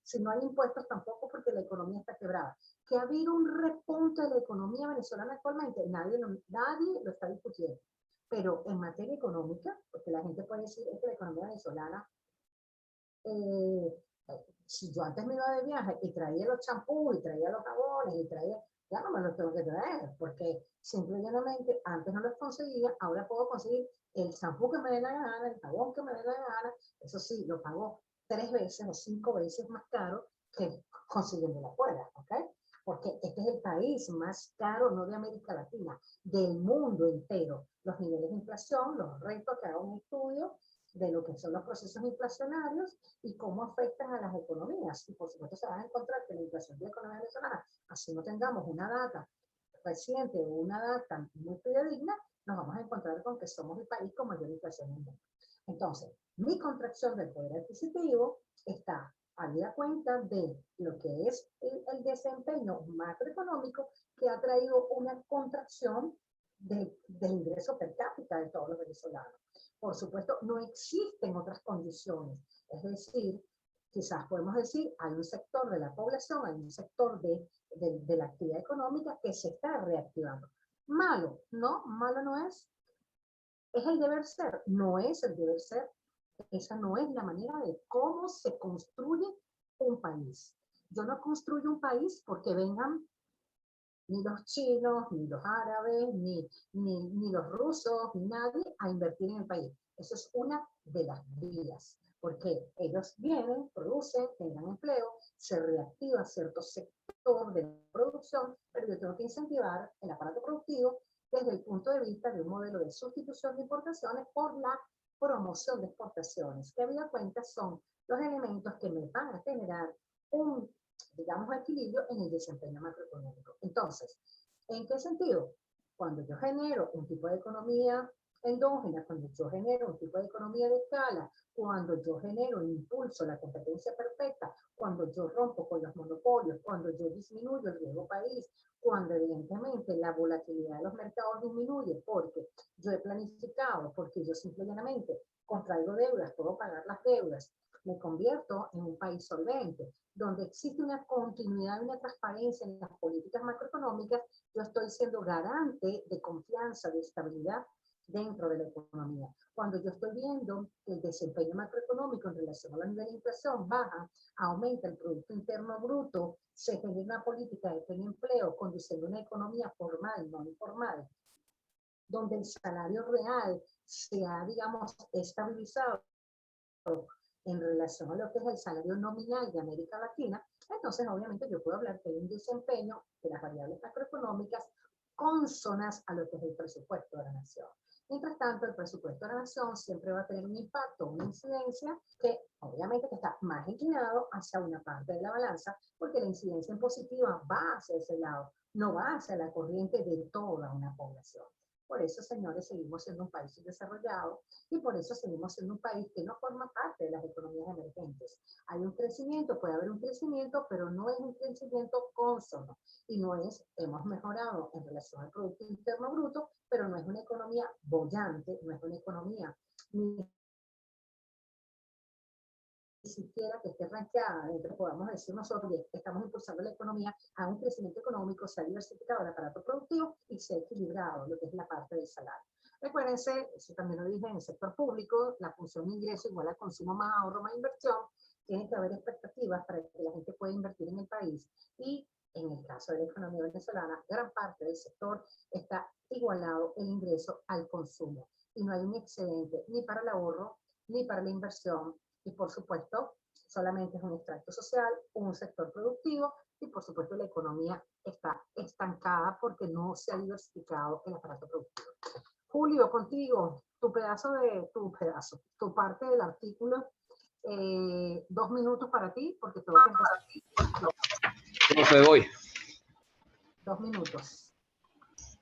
Si no hay impuestos tampoco, porque la economía está quebrada. Que ha habido un repunte de la economía venezolana actualmente, nadie lo está discutiendo. Pero en materia económica, porque la gente puede decir que la economía venezolana, si yo antes me iba de viaje y traía los champús, y traía los jabones, y traía, ya no me los tengo que traer, porque simplemente antes no los conseguía, ahora puedo conseguir el champú que me dé la gana, el jabón que me dé la gana, eso sí, lo pago 3 veces o 5 veces más caro que consiguiendo afuera, ¿ok? Porque este es el país más caro, no de América Latina, del mundo entero. Los niveles de inflación, los retos, que haga un estudio de lo que son los procesos inflacionarios y cómo afectan a las economías. Y por supuesto se van a encontrar que la inflación de la economía venezolana, así no tengamos una data reciente o una data muy fidedigna, nos vamos a encontrar con que somos el país con mayor inflación en el mundo. Entonces, mi contracción del poder adquisitivo está habida cuenta de lo que es el desempeño macroeconómico que ha traído una contracción del ingreso per cápita de todos los venezolanos. Por supuesto, no existen otras condiciones. Es decir, quizás podemos decir, hay un sector de la población, hay un sector de la actividad económica que se está reactivando. Malo, no, malo no es. ¿Es el deber ser? No es el deber ser. Esa no es la manera de cómo se construye un país. Yo no construyo un país porque vengan ni los chinos, ni los árabes, ni los rusos, ni nadie a invertir en el país. Eso es una de las vías, porque ellos vienen, producen, generan empleo, se reactiva cierto sector de la producción, pero yo tengo que incentivar el aparato productivo desde el punto de vista de un modelo de sustitución de importaciones por la promoción de exportaciones, que a vida cuenta son los elementos que me van a generar un, digamos, equilibrio en el desempeño macroeconómico. Entonces, ¿en qué sentido? Cuando yo genero un tipo de economía endógena, cuando yo genero un tipo de economía de escala, cuando yo genero, impulso la competencia perfecta, cuando yo rompo con los monopolios, cuando yo disminuyo el riesgo país, cuando evidentemente la volatilidad de los mercados disminuye porque yo he planificado, porque yo simplemente contraigo deudas, puedo pagar las deudas, me convierto en un país solvente, donde existe una continuidad y una transparencia en las políticas macroeconómicas, yo estoy siendo garante de confianza, de estabilidad dentro de la economía. Cuando yo estoy viendo que el desempeño macroeconómico en relación a la nivel de inflación baja, aumenta el Producto Interno Bruto, se genera una política de pleno empleo, conduciendo una economía formal, no informal, donde el salario real se ha, digamos, estabilizado en relación a lo que es el salario nominal de América Latina, entonces obviamente yo puedo hablar de un desempeño de las variables macroeconómicas consonas a lo que es el presupuesto de la nación. Mientras tanto, el presupuesto de la nación siempre va a tener un impacto, una incidencia que obviamente que está más inclinado hacia una parte de la balanza, porque la incidencia impositiva va hacia ese lado, no va hacia la corriente de toda una población. Por eso, señores, seguimos siendo un país subdesarrollado y por eso seguimos siendo un país que no forma parte de las economías emergentes. Hay un crecimiento, puede haber un crecimiento, pero no es un crecimiento cónsono y no es, hemos mejorado en relación al Producto Interno Bruto, pero no es una economía bollante, no es una economía ni siquiera que esté rankeada, dentro podamos decir nosotros que estamos impulsando la economía a un crecimiento económico, se ha diversificado el aparato productivo y se ha equilibrado lo que es la parte del salario. Recuérdense, eso también lo dije en el sector público, la función ingreso igual a consumo más ahorro más inversión, tiene que haber expectativas para que la gente pueda invertir en el país y en el caso de la economía venezolana, gran parte del sector está igualado el ingreso al consumo y no hay un excedente ni para el ahorro ni para la inversión. Y por supuesto, solamente es un extracto social, un sector productivo y por supuesto la economía está estancada porque no se ha diversificado el aparato productivo. Julio, contigo, tu parte del artículo, 2 minutos para ti porque tengo que empezar. Profe, voy. 2 minutos.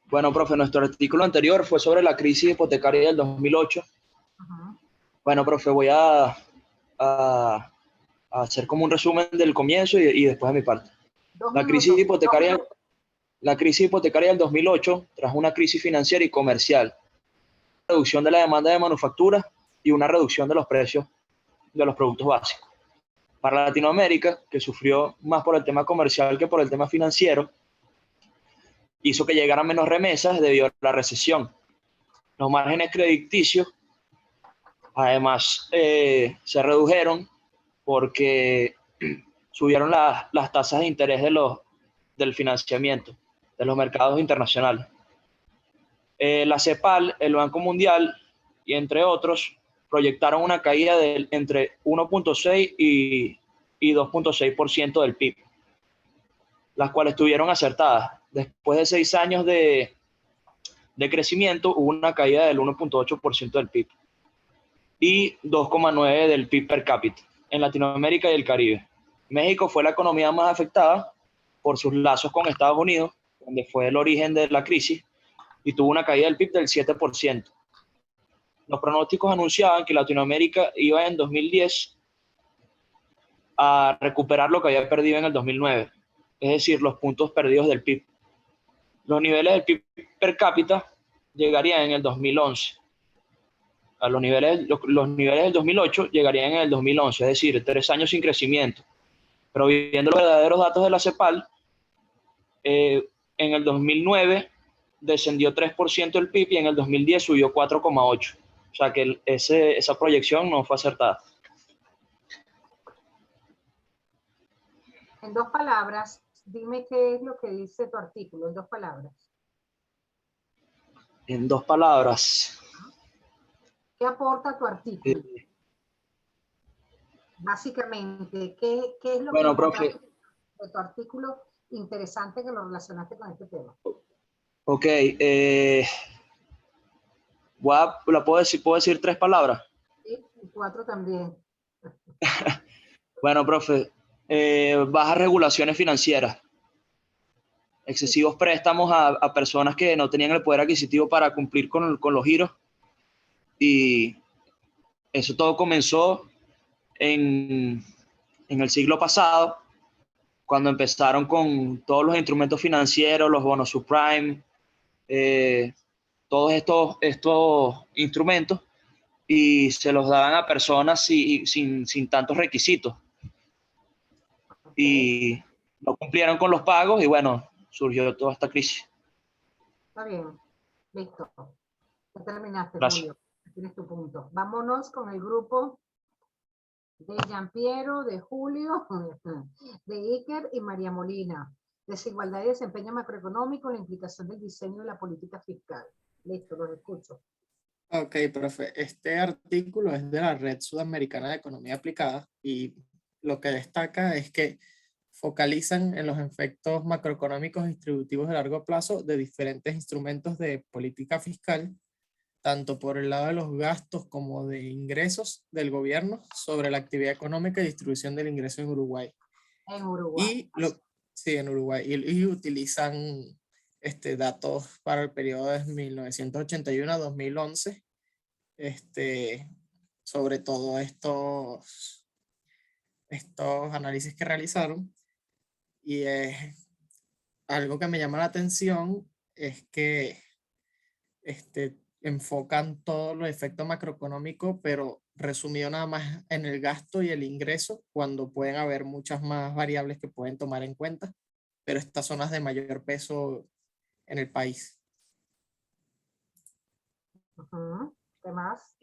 Bueno, profe, nuestro artículo anterior fue sobre la crisis hipotecaria del 2008. Bueno, profe, voy a hacer como un resumen del comienzo y después de mi parte. La crisis hipotecaria del 2008 trajo una crisis financiera y comercial, reducción de la demanda de manufactura y una reducción de los precios de los productos básicos. Para Latinoamérica, que sufrió más por el tema comercial que por el tema financiero, hizo que llegaran menos remesas debido a la recesión. Los márgenes crediticios, además, se redujeron porque subieron las tasas de interés del financiamiento de los mercados internacionales. La CEPAL, el Banco Mundial y entre otros proyectaron una caída de entre 1.6 y 2.6% del PIB, las cuales estuvieron acertadas. Después de 6 años de crecimiento, hubo una caída del 1.8% del PIB y 2.9% del PIB per cápita en Latinoamérica y el Caribe. México fue la economía más afectada por sus lazos con Estados Unidos, donde fue el origen de la crisis, y tuvo una caída del PIB del 7%. Los pronósticos anunciaban que Latinoamérica iba en 2010 a recuperar lo que había perdido en el 2009, es decir, los puntos perdidos del PIB. Los niveles del PIB per cápita llegarían en el 2011. Los niveles del 2008 llegarían en el 2011, es decir, 3 años sin crecimiento. Pero viendo los verdaderos datos de la CEPAL, en el 2009 descendió 3% el PIB y en el 2010 subió 4,8%. O sea que esa proyección no fue acertada. En 2 palabras, dime qué es lo que dice tu artículo, en 2 palabras. En 2 palabras. ¿Qué aporta tu artículo? Básicamente, ¿qué es lo Bueno, que profe. de tu artículo interesante que lo relacionaste con este tema? Ok, ¿puedo decir 3 palabras? Sí, y 4 también. Bueno, profe, bajas regulaciones financieras, excesivos préstamos a personas que no tenían el poder adquisitivo para cumplir con los giros, y eso todo comenzó en el siglo pasado, cuando empezaron con todos los instrumentos financieros, los bonos subprime, todos estos instrumentos, y se los daban a personas sin tantos requisitos. Y no cumplieron con los pagos y bueno, surgió toda esta crisis. Está bien, listo. Ya terminaste, Gracias. Julio. Tienes tu punto. Vámonos con el grupo de Gianpiero, de Julio, de Iker y María Molina. Desigualdad y desempeño macroeconómico, la implicación del diseño de la política fiscal. Listo, los escucho. Ok, profe. Este artículo es de la Red Sudamericana de Economía Aplicada y lo que destaca es que focalizan en los efectos macroeconómicos distributivos de largo plazo de diferentes instrumentos de política fiscal, tanto por el lado de los gastos como de ingresos del gobierno sobre la actividad económica y distribución del ingreso en Uruguay. En Uruguay. Sí, en Uruguay. Y utilizan datos para el periodo de 1981 a 2011, sobre todo estos análisis que realizaron. Y algo que me llama la atención es que enfocan todos los efectos macroeconómicos, pero resumido nada más en el gasto y el ingreso, cuando pueden haber muchas más variables que pueden tomar en cuenta, pero estas son las de mayor peso en el país. ¿Qué más?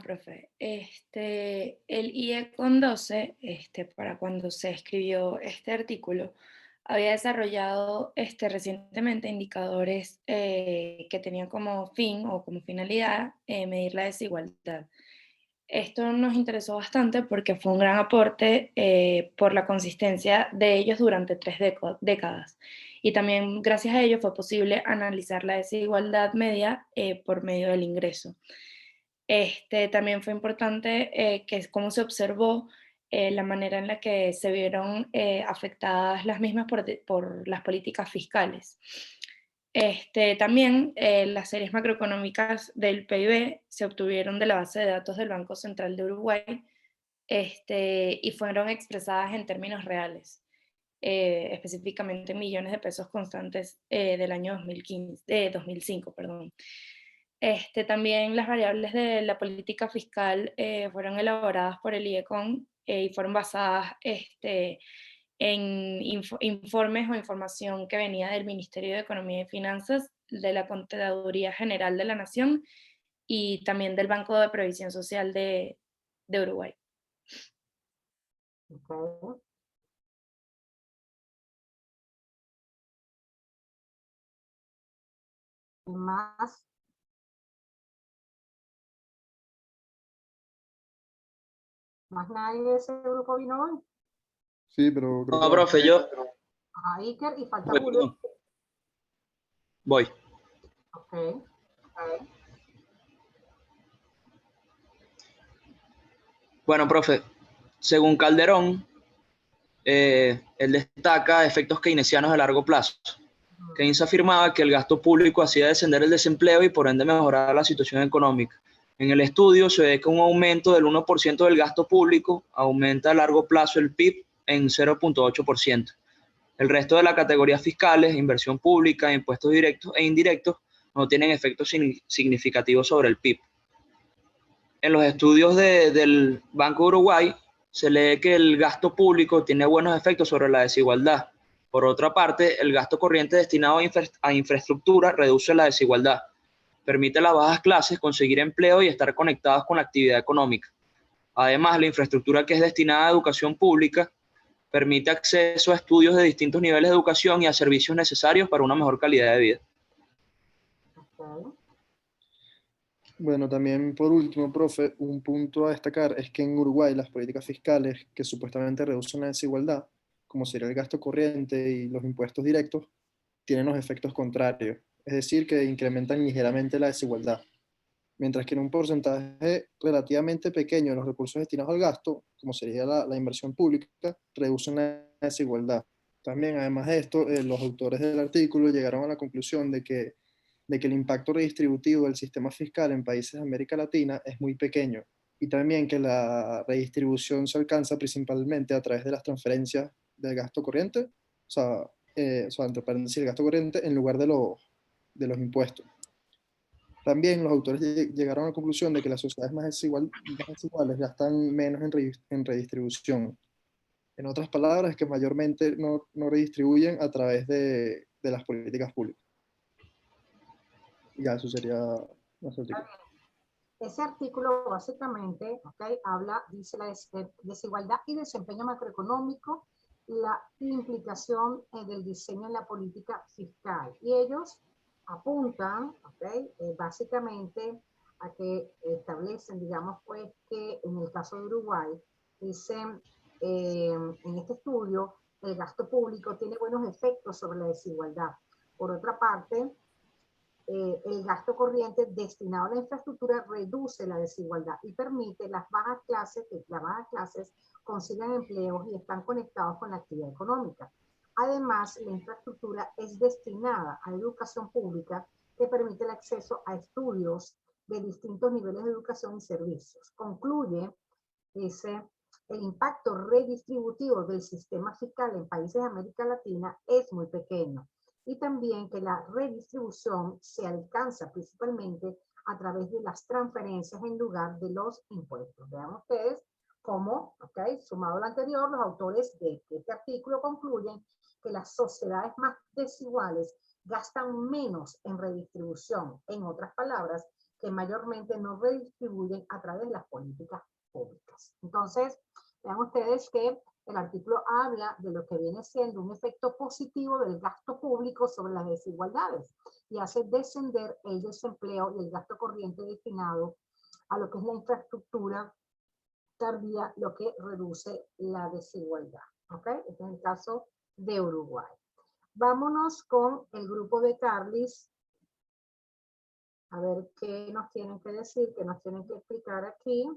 Profe. El IECON 12, para cuando se escribió este artículo, había desarrollado recientemente indicadores que tenían como fin o como finalidad medir la desigualdad. Esto nos interesó bastante porque fue un gran aporte por la consistencia de ellos durante 3 décadas. Y también gracias a ello fue posible analizar la desigualdad media por medio del ingreso. También fue importante que es cómo se observó la manera en la que se vieron afectadas las mismas por las políticas fiscales. También las series macroeconómicas del PIB se obtuvieron de la base de datos del Banco Central de Uruguay y fueron expresadas en términos reales, específicamente millones de pesos constantes del año 2005. También las variables de la política fiscal fueron elaboradas por el IECON y fueron basadas en informes o información que venía del Ministerio de Economía y Finanzas, de la Contraloría General de la Nación y también del Banco de Previsión Social de Uruguay. Okay. ¿Y más? ¿Más nadie de ese grupo vino hoy? Sí, pero creo No, que profe, yo Ajá, Iker, y falta voy, Julio. voy. Ok. Bueno, profe, según Calderón, él destaca efectos keynesianos de largo plazo. Keynes afirmaba que el gasto público hacía descender el desempleo y por ende mejorar la situación económica. En el estudio se ve que un aumento del 1% del gasto público aumenta a largo plazo el PIB en 0.8%. El resto de las categorías fiscales, inversión pública, impuestos directos e indirectos, no tienen efectos significativos sobre el PIB. En los estudios del Banco de Uruguay se lee que el gasto público tiene buenos efectos sobre la desigualdad. Por otra parte, el gasto corriente destinado a infraestructura reduce la desigualdad, permite a las bajas clases conseguir empleo y estar conectadas con la actividad económica. Además, la infraestructura que es destinada a educación pública Permite acceso a estudios de distintos niveles de educación y a servicios necesarios para una mejor calidad de vida. Ok. Bueno, también por último, profe, un punto a destacar es que en Uruguay las políticas fiscales que supuestamente reducen la desigualdad, como sería el gasto corriente y los impuestos directos, tienen los efectos contrarios, es decir, que incrementan ligeramente la desigualdad, mientras que en un porcentaje relativamente pequeño de los recursos destinados al gasto, como sería la inversión pública, reducen la desigualdad. También, además de esto, los autores del artículo llegaron a la conclusión de que el impacto redistributivo del sistema fiscal en países de América Latina es muy pequeño, y también que la redistribución se alcanza principalmente a través de las transferencias del gasto corriente, entre paréntesis, el gasto corriente en lugar de los impuestos. También los autores llegaron a la conclusión de que las sociedades más desiguales gastan menos en redistribución. En otras palabras, que mayormente no redistribuyen a través de las políticas públicas. Ya, eso sería nuestro artículo. Ese artículo básicamente, habla, dice la desigualdad y desempeño macroeconómico, la implicación del diseño en la política fiscal. Y ellos apuntan, básicamente a que establecen, digamos, pues, que en el caso de Uruguay, dicen, en este estudio, el gasto público tiene buenos efectos sobre la desigualdad. Por otra parte, el gasto corriente destinado a la infraestructura reduce la desigualdad y permite que las bajas clases consigan empleos y están conectados con la actividad económica. Además, la infraestructura es destinada a la educación pública que permite el acceso a estudios de distintos niveles de educación y servicios. Concluye, dice, el impacto redistributivo del sistema fiscal en países de América Latina es muy pequeño. Y también que la redistribución se alcanza principalmente a través de las transferencias en lugar de los impuestos. Vean ustedes cómo, sumado a lo anterior, los autores de este artículo concluyen que las sociedades más desiguales gastan menos en redistribución, en otras palabras, que mayormente no redistribuyen a través de las políticas públicas. Entonces, vean ustedes que el artículo habla de lo que viene siendo un efecto positivo del gasto público sobre las desigualdades y hace descender el desempleo y el gasto corriente destinado a lo que es la infraestructura tardía, lo que reduce la desigualdad. Este es el caso de Uruguay. Vámonos con el grupo de Carlis. A ver qué nos tienen que decir, qué nos tienen que explicar aquí.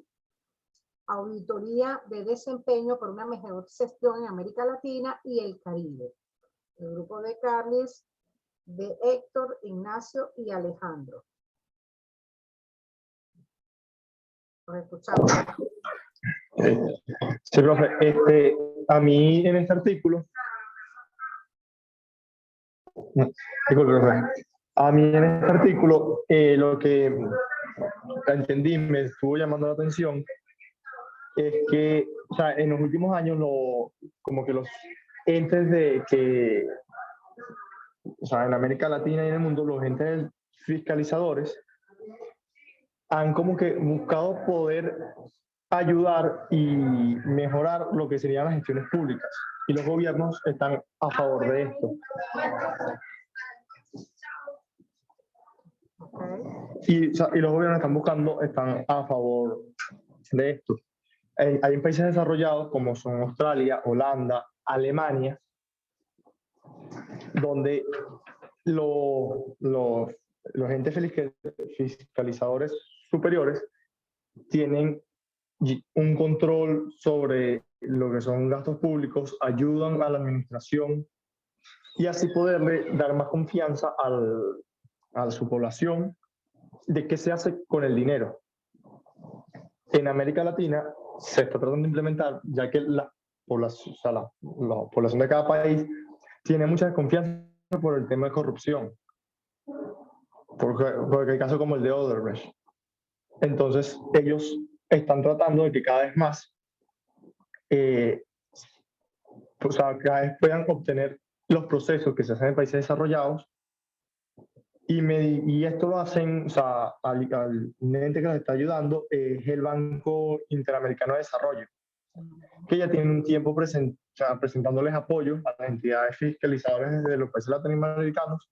Auditoría de desempeño por una mejor gestión en América Latina y el Caribe. El grupo de Carlis, de Héctor, Ignacio y Alejandro. Los escuchamos. Sí, profe. A mí en este artículo, lo que entendí, me estuvo llamando la atención, es que, o sea, en los últimos años, como que los entes o sea, en América Latina y en el mundo, los entes fiscalizadores han como que buscado poder ayudar y mejorar lo que serían las gestiones públicas. Y los gobiernos están a favor de esto. Y los gobiernos están a favor de esto. Hay en países desarrollados como son Australia, Holanda, Alemania, donde los entes fiscalizadores superiores tienen un control sobre lo que son gastos públicos, ayudan a la administración y así poderle dar más confianza a su población de qué se hace con el dinero. En América Latina se está tratando de implementar, ya que la población de cada país tiene mucha desconfianza por el tema de corrupción, porque hay casos como el de Odebrecht. Entonces ellos están tratando de que cada vez más cada vez puedan obtener los procesos que se hacen en países desarrollados y esto lo hacen, un ente que nos está ayudando es el Banco Interamericano de Desarrollo, que ya tiene un tiempo o sea, presentándoles apoyo a las entidades fiscalizadoras de los países latinoamericanos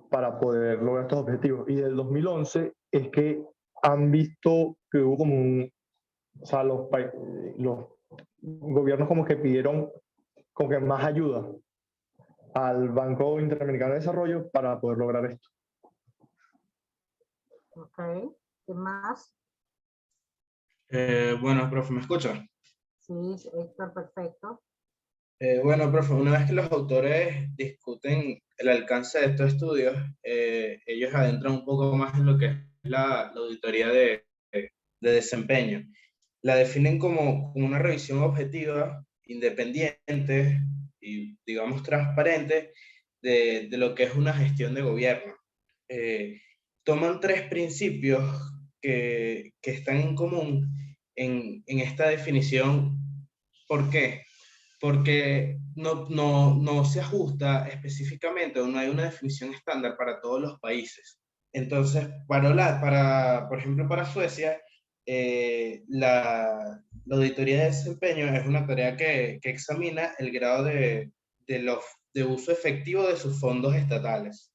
para poder lograr estos objetivos. Y del 2011 es que han visto que hubo como o sea, los gobiernos como que pidieron como que más ayuda al Banco Interamericano de Desarrollo para poder lograr esto. Ok, ¿qué más? Bueno, profe, ¿me escucha? Sí, Héctor, perfecto. Bueno, profe, una vez que los autores discuten el alcance de estos estudios, ellos adentran un poco más en lo que es la auditoría de desempeño. La definen como una revisión objetiva, independiente y, digamos, transparente de lo que es una gestión de gobierno. Toman tres principios que están en común en esta definición. ¿Por qué? Porque no se ajusta específicamente, o no hay una definición estándar para todos los países. Entonces, por ejemplo, para Suecia, la auditoría de desempeño es una tarea que examina el grado de uso efectivo de sus fondos estatales.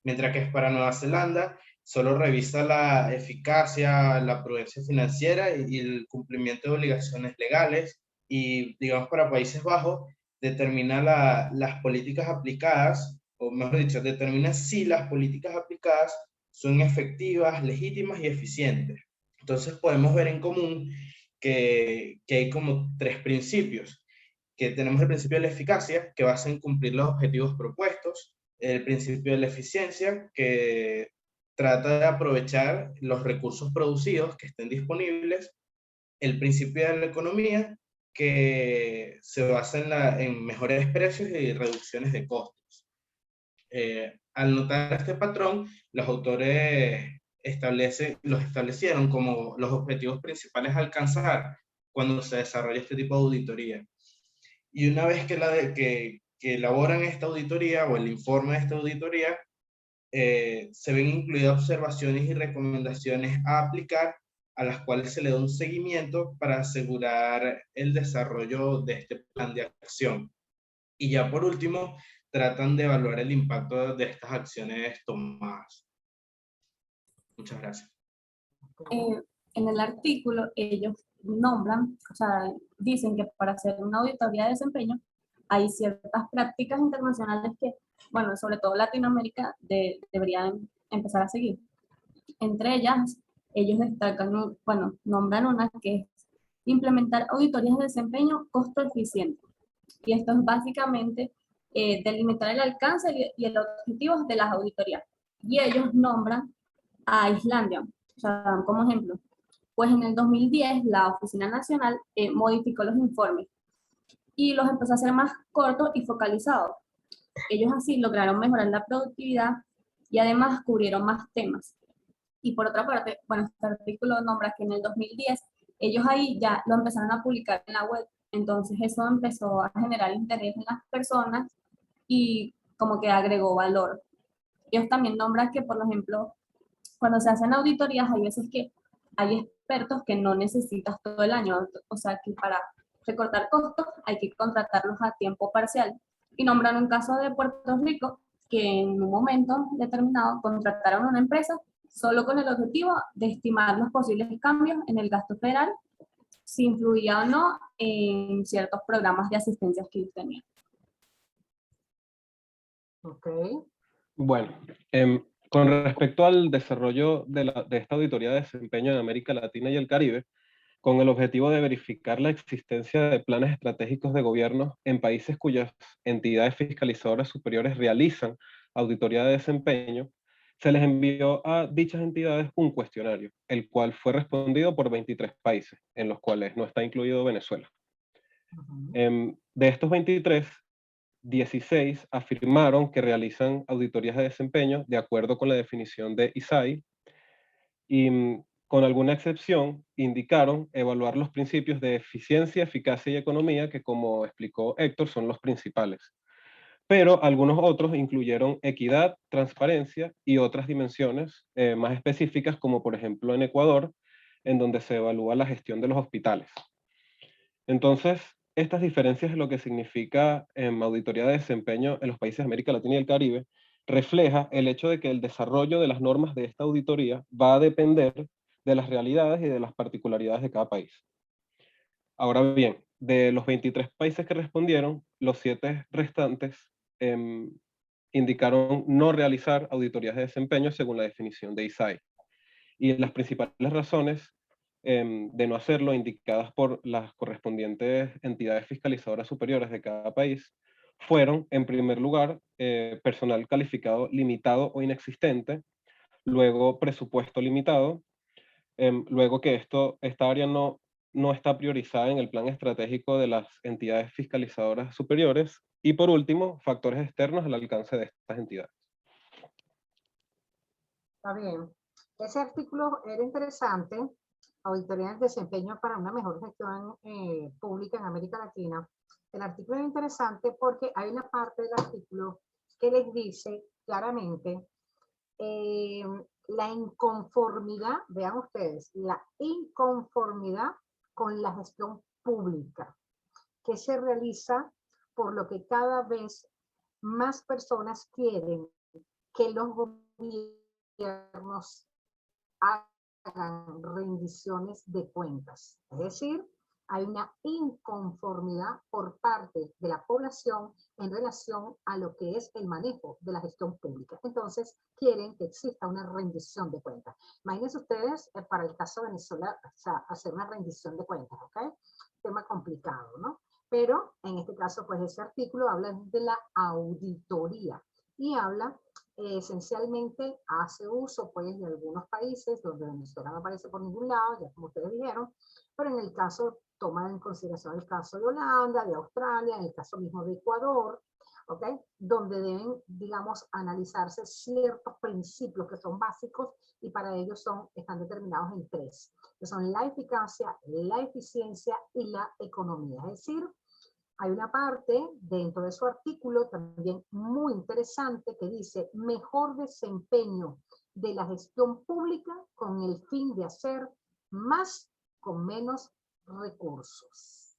Mientras que para Nueva Zelanda solo revisa la eficacia, la prudencia financiera y el cumplimiento de obligaciones legales. Y, digamos, para Países Bajos, determina las políticas aplicadas, o mejor dicho, determina si las políticas aplicadas son efectivas, legítimas y eficientes. Entonces podemos ver en común que hay como tres principios, que tenemos el principio de la eficacia, que basa en cumplir los objetivos propuestos, el principio de la eficiencia, que trata de aprovechar los recursos producidos que estén disponibles, el principio de la economía, que se basa en mejores precios y reducciones de costos. Al notar este patrón, los autores los establecieron como los objetivos principales a alcanzar cuando se desarrolla este tipo de auditoría. Y una vez que elaboran esta auditoría o el informe de esta auditoría, se ven incluidas observaciones y recomendaciones a aplicar, a las cuales se le da un seguimiento para asegurar el desarrollo de este plan de acción. Y ya por último, tratan de evaluar el impacto de estas acciones tomadas. Muchas gracias. En el artículo ellos nombran, o sea, dicen que para hacer una auditoría de desempeño hay ciertas prácticas internacionales que, bueno, sobre todo Latinoamérica deberían empezar a seguir. Entre ellas, ellos destacan, bueno, nombran una que es implementar auditorías de desempeño costo eficiente. Y esto es básicamente delimitar el alcance y el objetivo de las auditorías. Y ellos nombran a Islandia, o sea, como ejemplo. Pues en el 2010 la Oficina Nacional modificó los informes y los empezó a hacer más cortos y focalizados. Ellos así lograron mejorar la productividad y además cubrieron más temas. Y por otra parte, bueno, este artículo nombra que en el 2010 ellos ahí ya lo empezaron a publicar en la web, entonces eso empezó a generar interés en las personas y como que agregó valor. Ellos también nombran que, por ejemplo, cuando se hacen auditorías hay veces que hay expertos que no necesitas todo el año, o sea que para recortar costos hay que contratarlos a tiempo parcial. Y nombran un caso de Puerto Rico que en un momento determinado contrataron a una empresa solo con el objetivo de estimar los posibles cambios en el gasto federal, si influía o no en ciertos programas de asistencia que ellos tenían. Ok. Bueno, con respecto al desarrollo de esta auditoría de desempeño en América Latina y el Caribe, con el objetivo de verificar la existencia de planes estratégicos de gobierno en países cuyas entidades fiscalizadoras superiores realizan auditoría de desempeño, se les envió a dichas entidades un cuestionario, el cual fue respondido por 23 países, en los cuales no está incluido Venezuela. De estos 23, 16 afirmaron que realizan auditorías de desempeño de acuerdo con la definición de ISAI y, con alguna excepción, indicaron evaluar los principios de eficiencia, eficacia y economía, que, como explicó Héctor, son los principales. Pero algunos otros incluyeron equidad, transparencia y otras dimensiones más específicas, como por ejemplo en Ecuador, en donde se evalúa la gestión de los hospitales. Entonces, estas diferencias de lo que significa auditoría de desempeño en los países de América Latina y el Caribe refleja el hecho de que el desarrollo de las normas de esta auditoría va a depender de las realidades y de las particularidades de cada país. Ahora bien, de los 23 países que respondieron, los 7 restantes indicaron no realizar auditorías de desempeño según la definición de ISAE. Y las principales razones de no hacerlo, indicadas por las correspondientes entidades fiscalizadoras superiores de cada país, fueron, en primer lugar, personal calificado limitado o inexistente, luego presupuesto limitado, luego que esta área no está priorizada en el plan estratégico de las entidades fiscalizadoras superiores, y por último, factores externos al alcance de estas entidades. Está bien. Ese artículo era interesante, auditoría del desempeño para una mejor gestión pública en América Latina. El artículo es interesante porque hay una parte del artículo que les dice claramente la inconformidad, vean ustedes, la inconformidad con la gestión pública que se realiza, por lo que cada vez más personas quieren que los gobiernos hagan rendiciones de cuentas. Es decir, hay una inconformidad por parte de la población en relación a lo que es el manejo de la gestión pública. Entonces, quieren que exista una rendición de cuentas. Imagínense ustedes, para el caso de Venezuela, o sea, hacer una rendición de cuentas, ¿ok? Tema complicado, ¿no? Pero, en este caso, pues ese artículo habla de la auditoría y habla esencialmente, hace uso pues de algunos países donde Venezuela no aparece por ningún lado, ya como ustedes dijeron, pero en el caso, toma en consideración el caso de Holanda, de Australia, en el caso mismo de Ecuador, ¿ok? Donde deben, digamos, analizarse ciertos principios que son básicos y para ellos están determinados en 3, que son la eficacia, la eficiencia y la economía. Es decir, hay una parte dentro de su artículo también muy interesante que dice mejor desempeño de la gestión pública con el fin de hacer más con menos recursos.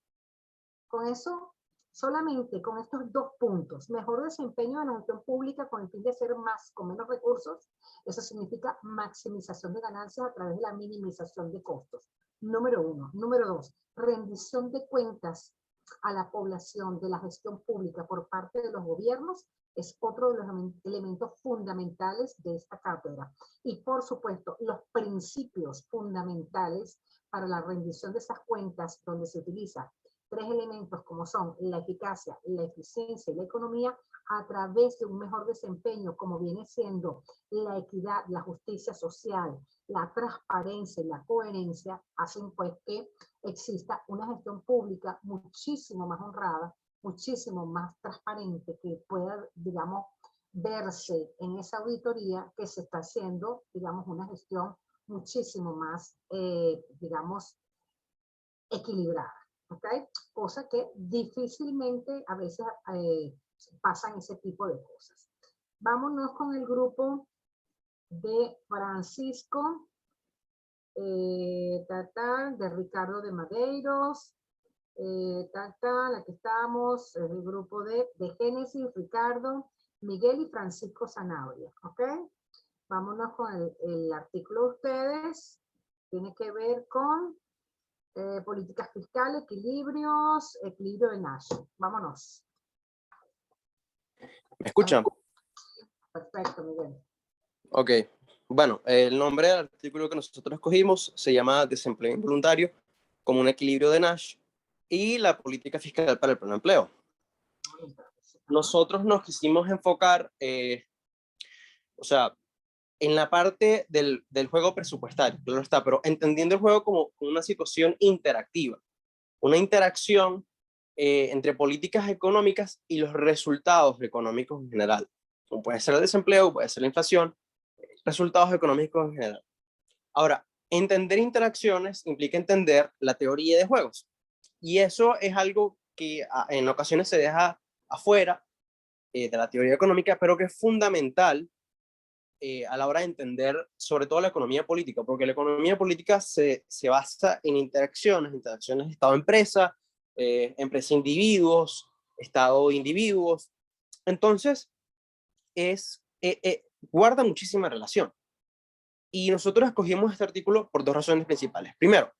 Con eso, solamente con estos 2 puntos, mejor desempeño de la gestión pública con el fin de hacer más con menos recursos, eso significa maximización de ganancias a través de la minimización de costos. Número 1. Número 2, rendición de cuentas a la población de la gestión pública por parte de los gobiernos es otro de los elementos fundamentales de esta cátedra. Y por supuesto, los principios fundamentales para la rendición de esas cuentas, donde se utiliza 3 elementos como son la eficacia, la eficiencia y la economía, a través de un mejor desempeño, como viene siendo la equidad, la justicia social, la transparencia y la coherencia, hacen pues que exista una gestión pública muchísimo más honrada, muchísimo más transparente, que pueda, digamos, verse en esa auditoría que se está haciendo, digamos, una gestión muchísimo más, digamos, equilibrada, ¿ok? Cosa que difícilmente a veces pasan ese tipo de cosas. Vámonos con el grupo de Francisco, de Ricardo de Madeiros, aquí estamos, el grupo de Génesis, Ricardo, Miguel y Francisco Zanabria, ¿ok? Vámonos con el artículo de ustedes, tiene que ver con políticas fiscales, equilibrio de Nash. Vámonos. ¿Me escuchan? Perfecto, Miguel. Ok. Bueno, el nombre del artículo que nosotros escogimos se llama Desempleo involuntario como un equilibrio de Nash y la política fiscal para el pleno empleo. Nosotros nos quisimos enfocar, o sea, en la parte del juego presupuestario, claro está, pero entendiendo el juego como una situación interactiva, una interacción entre políticas económicas y los resultados económicos en general, como puede ser el desempleo, puede ser la inflación, resultados económicos en general. Ahora, entender interacciones implica entender la teoría de juegos, y eso es algo que en ocasiones se deja afuera de la teoría económica, pero que es fundamental a la hora de entender sobre todo la economía política, porque la economía política se basa en interacciones Estado-empresa, empresa individuos, Estado individuos. Entonces, guarda muchísima relación. Y nosotros escogimos este artículo por dos razones principales. Primero,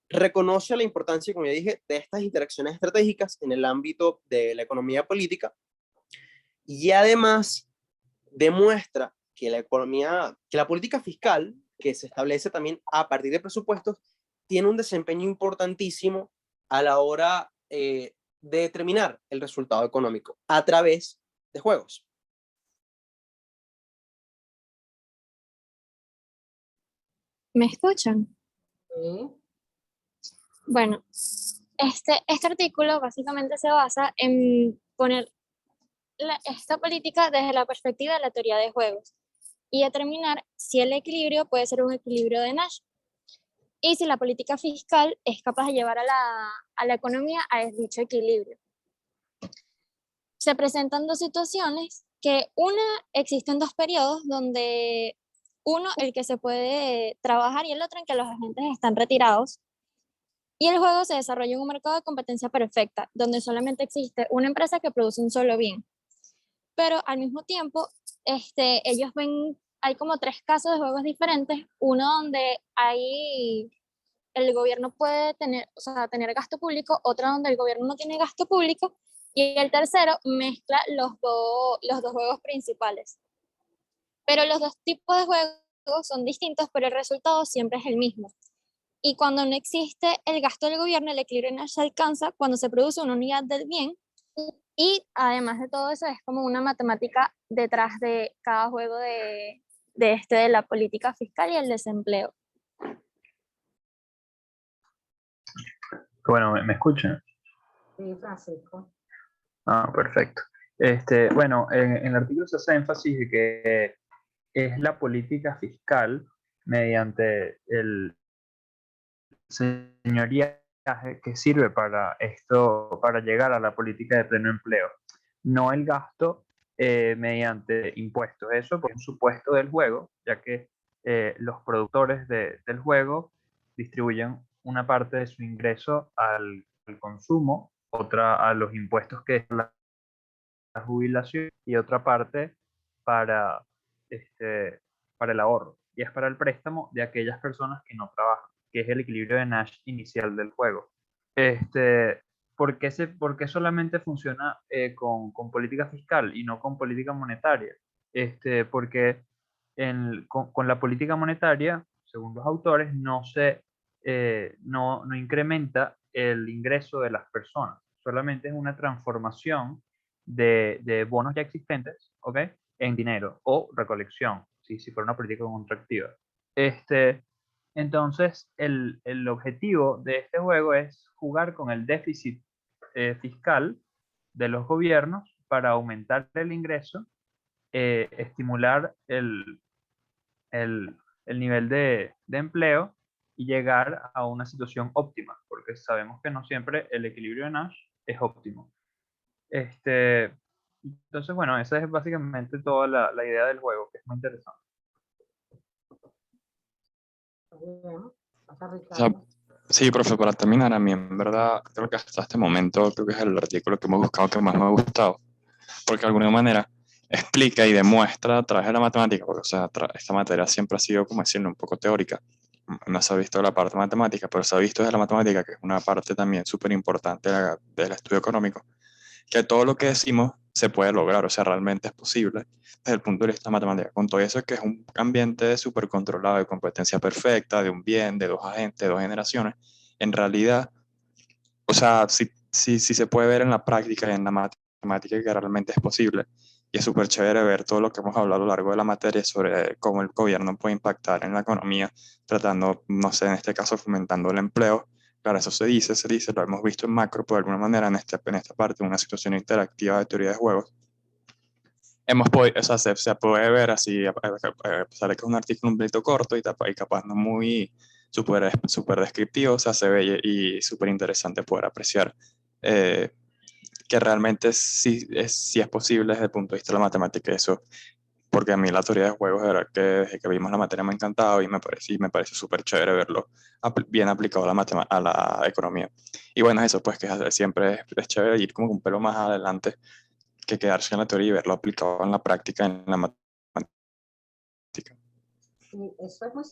reconoce la importancia, como ya dije, de estas interacciones estratégicas en el ámbito de la economía política, y además demuestra que la política fiscal, que se establece también a partir de presupuestos, tiene un desempeño importantísimo a la hora de determinar el resultado económico a través de juegos. ¿Me escuchan? Sí. Bueno, este artículo básicamente se basa en poner esta política desde la perspectiva de la teoría de juegos y determinar si el equilibrio puede ser un equilibrio de Nash y si la política fiscal es capaz de llevar a la economía a dicho equilibrio. Se presentan dos situaciones que existen dos periodos donde uno, el que se puede trabajar, y el otro en que los agentes están retirados. Y el juego se desarrolla en un mercado de competencia perfecta, donde solamente existe una empresa que produce un solo bien. Pero al mismo tiempo, ellos hay como tres casos de juegos diferentes. Uno donde el gobierno puede tener gasto público, otro donde el gobierno no tiene gasto público, y el tercero mezcla los dos juegos principales. Pero los dos tipos de juegos son distintos, pero el resultado siempre es el mismo. Y cuando no existe el gasto del gobierno, el equilibrio Nash se alcanza cuando se produce una unidad del bien. Y además de todo eso, es como una matemática detrás de cada juego de la política fiscal y el desempleo. Bueno, ¿me escuchan? Sí, Francisco. Ah, perfecto. Bueno, en el artículo se hace énfasis de que es la política fiscal mediante el señoriaje que sirve para para llegar a la política de pleno empleo, no el gasto mediante impuestos. Eso por un supuesto del juego, ya que los productores del juego distribuyen una parte de su ingreso al consumo, otra a los impuestos que es la jubilación y otra parte para, para el ahorro. Y es para el préstamo de aquellas personas que no trabajan, que es el equilibrio de Nash inicial del juego. ¿Por qué solamente funciona con política fiscal y no con política monetaria? Porque con la política monetaria, según los autores, no incrementa el ingreso de las personas, solamente es una transformación de bonos ya existentes, ¿ok?, en dinero o recolección, si fuera una política contractiva. Entonces, el objetivo de este juego es jugar con el déficit fiscal de los gobiernos para aumentar el ingreso, estimular el nivel de empleo y llegar a una situación óptima, porque sabemos que no siempre el equilibrio de Nash es óptimo. Entonces, bueno, esa es básicamente toda la idea del juego, que es muy interesante. O sea, sí, profe, para terminar, a mí en verdad creo que hasta este momento creo que es el artículo que hemos buscado que más me ha gustado, porque de alguna manera explica y demuestra a través de la matemática, porque o sea, esta materia siempre ha sido, como decirlo, un poco teórica, no se ha visto la parte matemática, pero se ha visto desde la matemática, que es una parte también súper importante del estudio económico, que todo lo que decimos se puede lograr, o sea, realmente es posible desde el punto de vista matemático. Con todo eso, que es un ambiente súper controlado, de competencia perfecta, de un bien, de dos agentes, de dos generaciones, en realidad, o sea, sí se puede ver en la práctica y en la matemática que realmente es posible. Y es súper chévere ver todo lo que hemos hablado a lo largo de la materia sobre cómo el gobierno puede impactar en la economía, tratando, no sé, en este caso, fomentando el empleo. Claro, eso se dice, lo hemos visto en macro, pero de alguna manera en esta parte, una situación interactiva de teoría de juegos, o sea, se puede ver así, a pesar de que es un artículo un poquito corto y capaz no muy súper descriptivo, o sea, se ve y súper interesante poder apreciar que realmente sí es posible desde el punto de vista de la matemática. Eso porque a mí la teoría de juegos, de verdad que desde que vimos la materia me ha encantado y me parece súper chévere verlo bien aplicado a a la economía. Y bueno, eso pues que siempre es chévere ir como un pelo más adelante que quedarse en la teoría y verlo aplicado en la práctica, en la matemática. Sí, eso es muy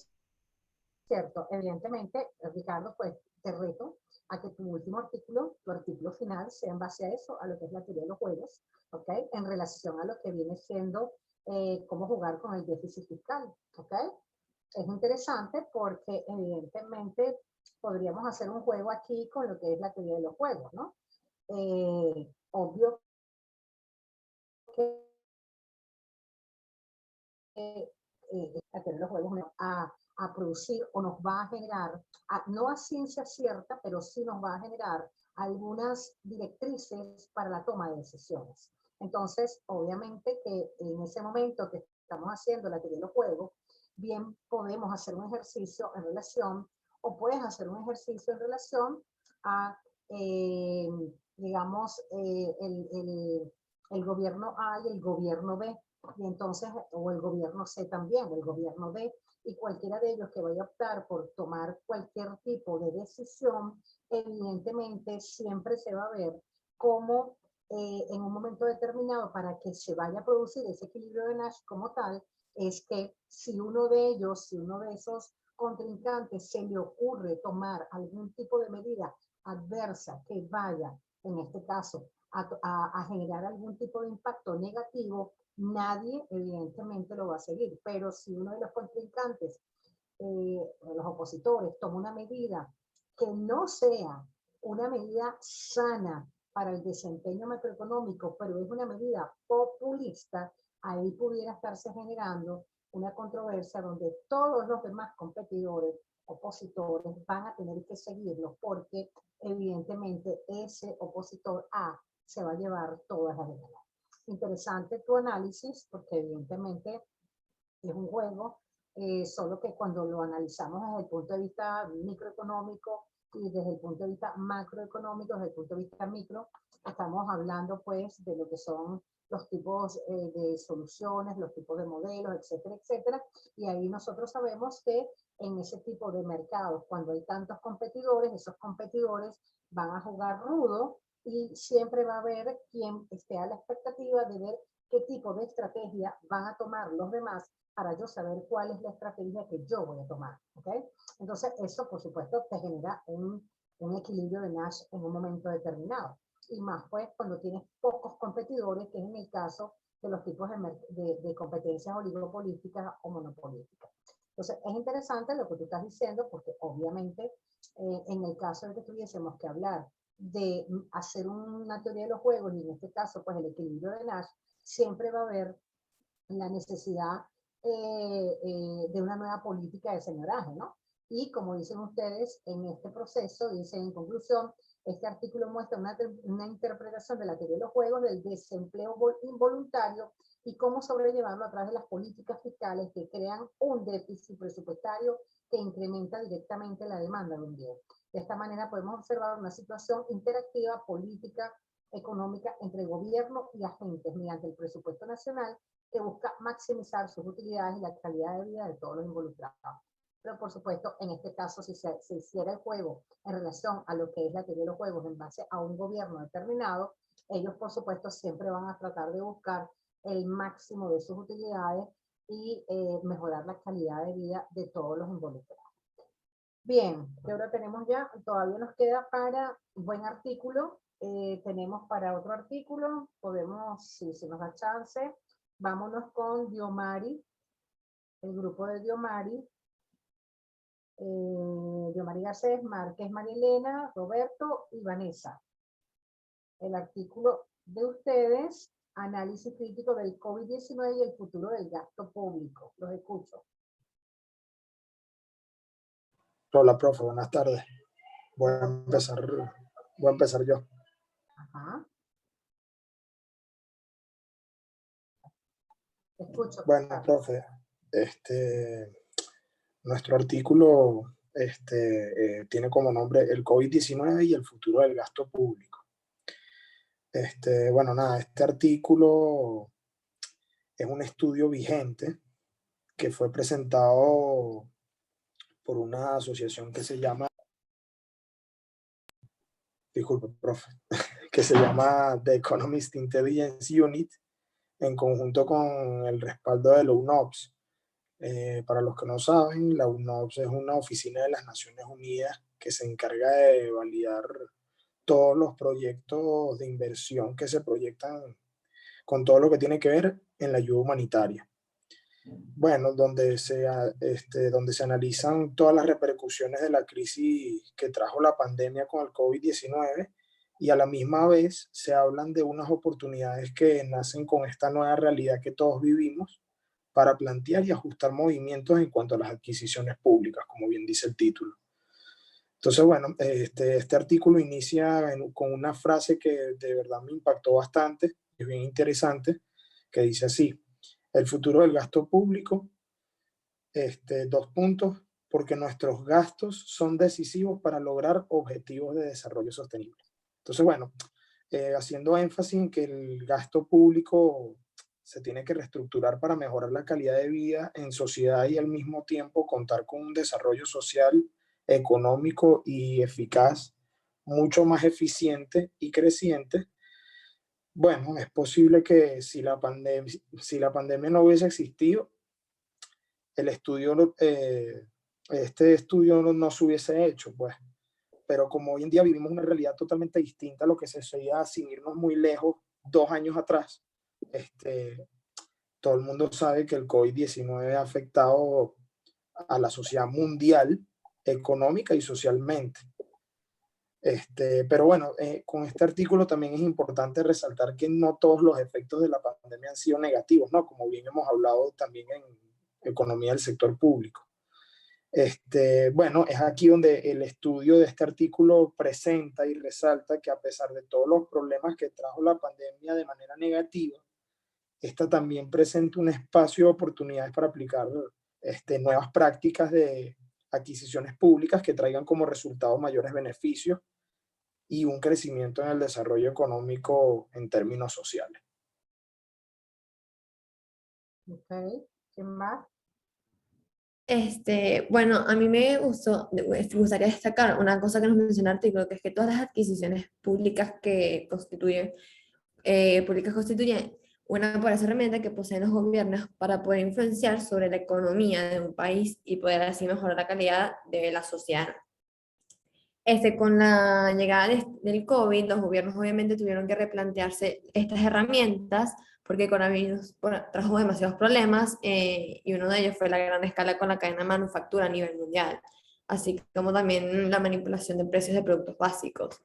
cierto. Evidentemente, Ricardo, pues te reto a que tu último artículo, tu artículo final, sea en base a eso, a lo que es la teoría de los juegos, ¿ok? En relación a lo que viene siendo cómo jugar con el déficit fiscal, ¿ok? Es interesante porque evidentemente podríamos hacer un juego aquí con lo que es la teoría de los juegos, ¿no? Obvio que la teoría de los juegos a producir o nos va a generar, no a ciencia cierta, pero sí nos va a generar algunas directrices para la toma de decisiones. Entonces, obviamente que en ese momento que estamos haciendo la teoría de los juegos, bien podemos hacer un ejercicio en relación, o puedes hacer un ejercicio en relación a, digamos, el gobierno A y el gobierno B, y entonces, o el gobierno C también, o el gobierno D, y cualquiera de ellos que vaya a optar por tomar cualquier tipo de decisión, evidentemente siempre se va a ver cómo en un momento determinado, para que se vaya a producir ese equilibrio de Nash como tal, es que si uno de ellos, si uno de esos contrincantes se le ocurre tomar algún tipo de medida adversa que vaya, en este caso, a generar algún tipo de impacto negativo, nadie evidentemente lo va a seguir. Pero si uno de los contrincantes, los opositores, toma una medida que no sea una medida sana para el desempeño macroeconómico, pero es una medida populista, ahí pudiera estarse generando una controversia donde todos los demás competidores, opositores, van a tener que seguirlo, porque evidentemente ese opositor A se va a llevar todas las ganancias. Interesante tu análisis, porque evidentemente es un juego, solo que cuando lo analizamos desde el punto de vista microeconómico y desde el punto de vista macroeconómico, desde el punto de vista micro, estamos hablando pues de lo que son los tipos de soluciones, los tipos de modelos, etcétera, etcétera. Y ahí nosotros sabemos que en ese tipo de mercados, cuando hay tantos competidores, esos competidores van a jugar rudo y siempre va a haber quien esté a la expectativa de ver qué tipo de estrategia van a tomar los demás para yo saber cuál es la estrategia que yo voy a tomar, ¿ok? Entonces eso, por supuesto, te genera un equilibrio de Nash en un momento determinado. Y más pues cuando tienes pocos competidores, que es en el caso de los tipos de competencias oligopolísticas o monopolísticas. Entonces es interesante lo que tú estás diciendo, porque obviamente en el caso de que tuviésemos que hablar de hacer una teoría de los juegos, y en este caso pues el equilibrio de Nash, siempre va a haber la necesidad de una nueva política de señoraje, ¿no? Y como dicen ustedes, en este proceso, dicen en conclusión, este artículo muestra una interpretación de la teoría de los juegos del desempleo involuntario y cómo sobrellevarlo a través de las políticas fiscales que crean un déficit presupuestario que incrementa directamente la demanda de un bien. De esta manera podemos observar una situación interactiva, política, económica entre gobierno y agentes mediante el presupuesto nacional que busca maximizar sus utilidades y la calidad de vida de todos los involucrados. Pero por supuesto, en este caso, si se hiciera el juego en relación a lo que es la teoría de los juegos en base a un gobierno determinado, ellos por supuesto siempre van a tratar de buscar el máximo de sus utilidades y mejorar la calidad de vida de todos los involucrados. Bien, ¿qué hora tenemos ya? Todavía nos queda para un buen artículo. Tenemos para otro artículo, podemos, si nos da chance, vámonos con Diomari, el grupo de Diomari. Diomari Garcés, Márquez, María Elena, Roberto y Vanessa. El artículo de ustedes, análisis crítico del COVID-19 y el futuro del gasto público. Los escucho. Hola, profe, buenas tardes. Voy a empezar yo. Ajá. Escucho. Bueno, profe, nuestro artículo tiene como nombre el COVID-19 y el futuro del gasto público. Bueno, nada, este artículo es un estudio vigente que fue presentado por una asociación que se llama, disculpe, profe, que se llama The Economist Intelligence Unit, en conjunto con el respaldo de la UNOPS. Para los que no saben, la UNOPS es una oficina de las Naciones Unidas que se encarga de validar todos los proyectos de inversión que se proyectan con todo lo que tiene que ver en la ayuda humanitaria. Bueno, donde se analizan todas las repercusiones de la crisis que trajo la pandemia con el COVID-19 y a la misma vez se hablan de unas oportunidades que nacen con esta nueva realidad que todos vivimos para plantear y ajustar movimientos en cuanto a las adquisiciones públicas, como bien dice el título. Entonces, bueno, este artículo inicia con una frase que de verdad me impactó bastante, es bien interesante, que dice así: el futuro del gasto público, dos puntos, porque nuestros gastos son decisivos para lograr objetivos de desarrollo sostenible. Entonces, bueno, haciendo énfasis en que el gasto público se tiene que reestructurar para mejorar la calidad de vida en sociedad y al mismo tiempo contar con un desarrollo social, económico y eficaz, mucho más eficiente y creciente. Bueno, es posible que si la pandemia no hubiese existido, el estudio, este estudio no se hubiese hecho, pues. Pero como hoy en día vivimos una realidad totalmente distinta a lo que se veía sin irnos muy lejos 2 años atrás, todo el mundo sabe que el COVID-19 ha afectado a la sociedad mundial, económica y socialmente. Pero bueno, con este artículo también es importante resaltar que no todos los efectos de la pandemia han sido negativos, ¿no? Como bien hemos hablado también en economía del sector público. Bueno, es aquí donde el estudio de este artículo presenta y resalta que a pesar de todos los problemas que trajo la pandemia de manera negativa, esta también presenta un espacio de oportunidades para aplicar nuevas prácticas de adquisiciones públicas que traigan como resultado mayores beneficios y un crecimiento en el desarrollo económico en términos sociales. Ok, ¿quién más? Bueno, a mí me gustaría destacar una cosa que nos menciona el artículo, que es que todas las adquisiciones públicas que constituyen una poderosa herramienta que poseen los gobiernos para poder influenciar sobre la economía de un país y poder así mejorar la calidad de la sociedad. Con la llegada del COVID, los gobiernos obviamente tuvieron que replantearse estas herramientas porque el coronavirus trajo demasiados problemas y uno de ellos fue la gran escala con la cadena de manufactura a nivel mundial, así como también la manipulación de precios de productos básicos.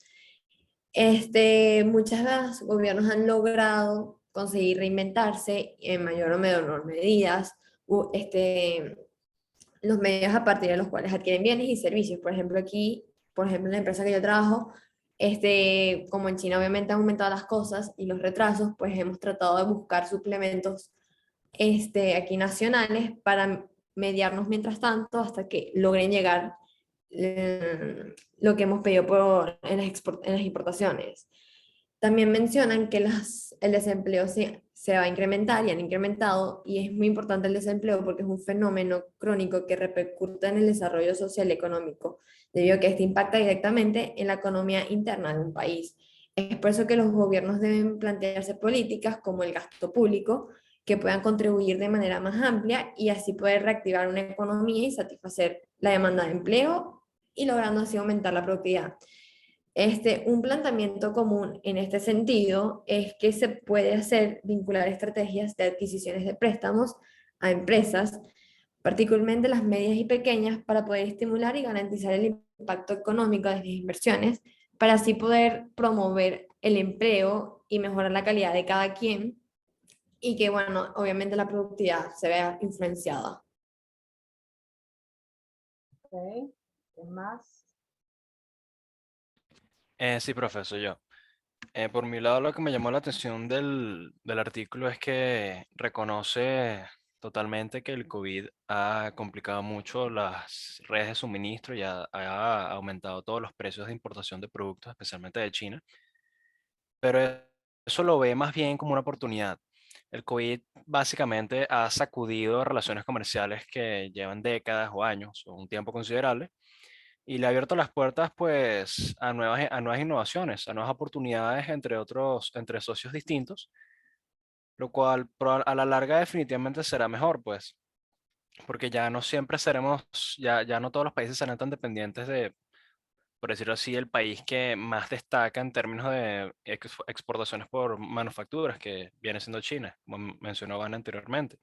Muchos gobiernos han logrado conseguir reinventarse en mayor o menor medidas, los medios a partir de los cuales adquieren bienes y servicios. Por ejemplo, en la empresa que yo trabajo, como en China obviamente han aumentado las cosas y los retrasos, pues hemos tratado de buscar suplementos aquí nacionales para mediarnos mientras tanto hasta que logren llegar lo que hemos pedido en las importaciones. También mencionan que el desempleo se va a incrementar y han incrementado, y es muy importante el desempleo porque es un fenómeno crónico que repercute en el desarrollo social y económico, debido a que este impacta directamente en la economía interna de un país. Es por eso que los gobiernos deben plantearse políticas como el gasto público que puedan contribuir de manera más amplia y así poder reactivar una economía y satisfacer la demanda de empleo y logrando así aumentar la productividad. Un planteamiento común en este sentido es que se puede vincular estrategias de adquisiciones de préstamos a empresas, particularmente las medias y pequeñas, para poder estimular y garantizar el impacto económico de las inversiones, para así poder promover el empleo y mejorar la calidad de cada quien y que, bueno, obviamente la productividad se vea influenciada. Ok, ¿qué más? Sí, profesor, yo. Por mi lado, lo que me llamó la atención del artículo es que reconoce totalmente que el COVID ha complicado mucho las redes de suministro y ha aumentado todos los precios de importación de productos, especialmente de China. Pero eso lo ve más bien como una oportunidad. el COVID básicamente ha sacudido relaciones comerciales que llevan décadas o años o un tiempo considerable y le ha abierto las puertas pues a nuevas innovaciones, a nuevas oportunidades entre socios distintos, lo cual a la larga definitivamente será mejor pues, porque ya no siempre seremos, ya no todos los países serán tan dependientes de, por decirlo así, el país que más destaca en términos de exportaciones por manufacturas, que viene siendo China, como mencionó Van anteriormente.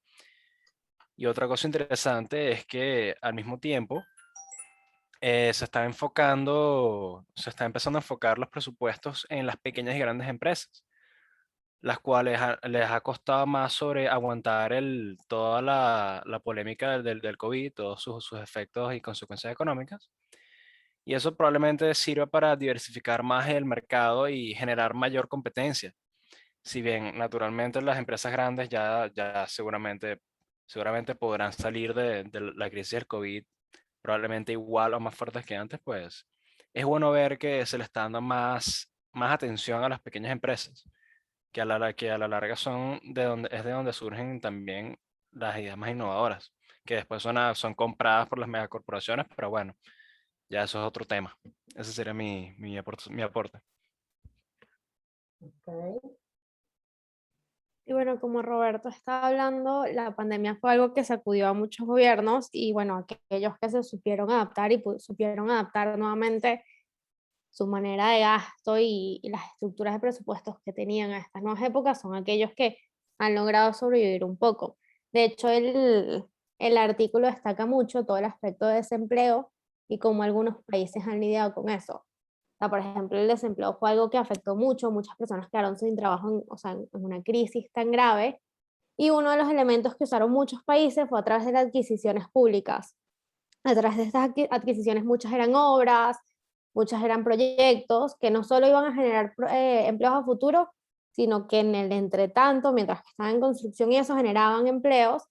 Y otra cosa interesante es que al mismo tiempo se está empezando a enfocar los presupuestos en las pequeñas y grandes empresas, las cuales les ha costado más sobre aguantar toda la polémica del COVID, todos sus efectos y consecuencias económicas. Y eso probablemente sirva para diversificar más el mercado y generar mayor competencia. Si bien naturalmente las empresas grandes ya seguramente podrán salir de la crisis del COVID probablemente igual o más fuertes que antes, pues es bueno ver que se le está dando más atención a las pequeñas empresas, que a la larga es de donde surgen también las ideas más innovadoras, que después son compradas por las megacorporaciones, pero bueno, ya eso es otro tema. Ese sería mi aporte. Okay. Y bueno, como Roberto estaba hablando, la pandemia fue algo que sacudió a muchos gobiernos y bueno, aquellos que se supieron adaptar y supieron adaptar nuevamente su manera de gasto y las estructuras de presupuestos que tenían a estas nuevas épocas son aquellos que han logrado sobrevivir un poco. De hecho, el artículo destaca mucho todo el aspecto de desempleo y cómo algunos países han lidiado con eso. O sea, por ejemplo, el desempleo fue algo que afectó mucho, muchas personas quedaron sin trabajo o sea, en una crisis tan grave, y uno de los elementos que usaron muchos países fue a través de las adquisiciones públicas. A través de estas adquisiciones muchas eran obras, muchas eran proyectos que no solo iban a generar empleos a futuro, sino que en el entretanto, mientras que estaban en construcción y eso, generaban empleos,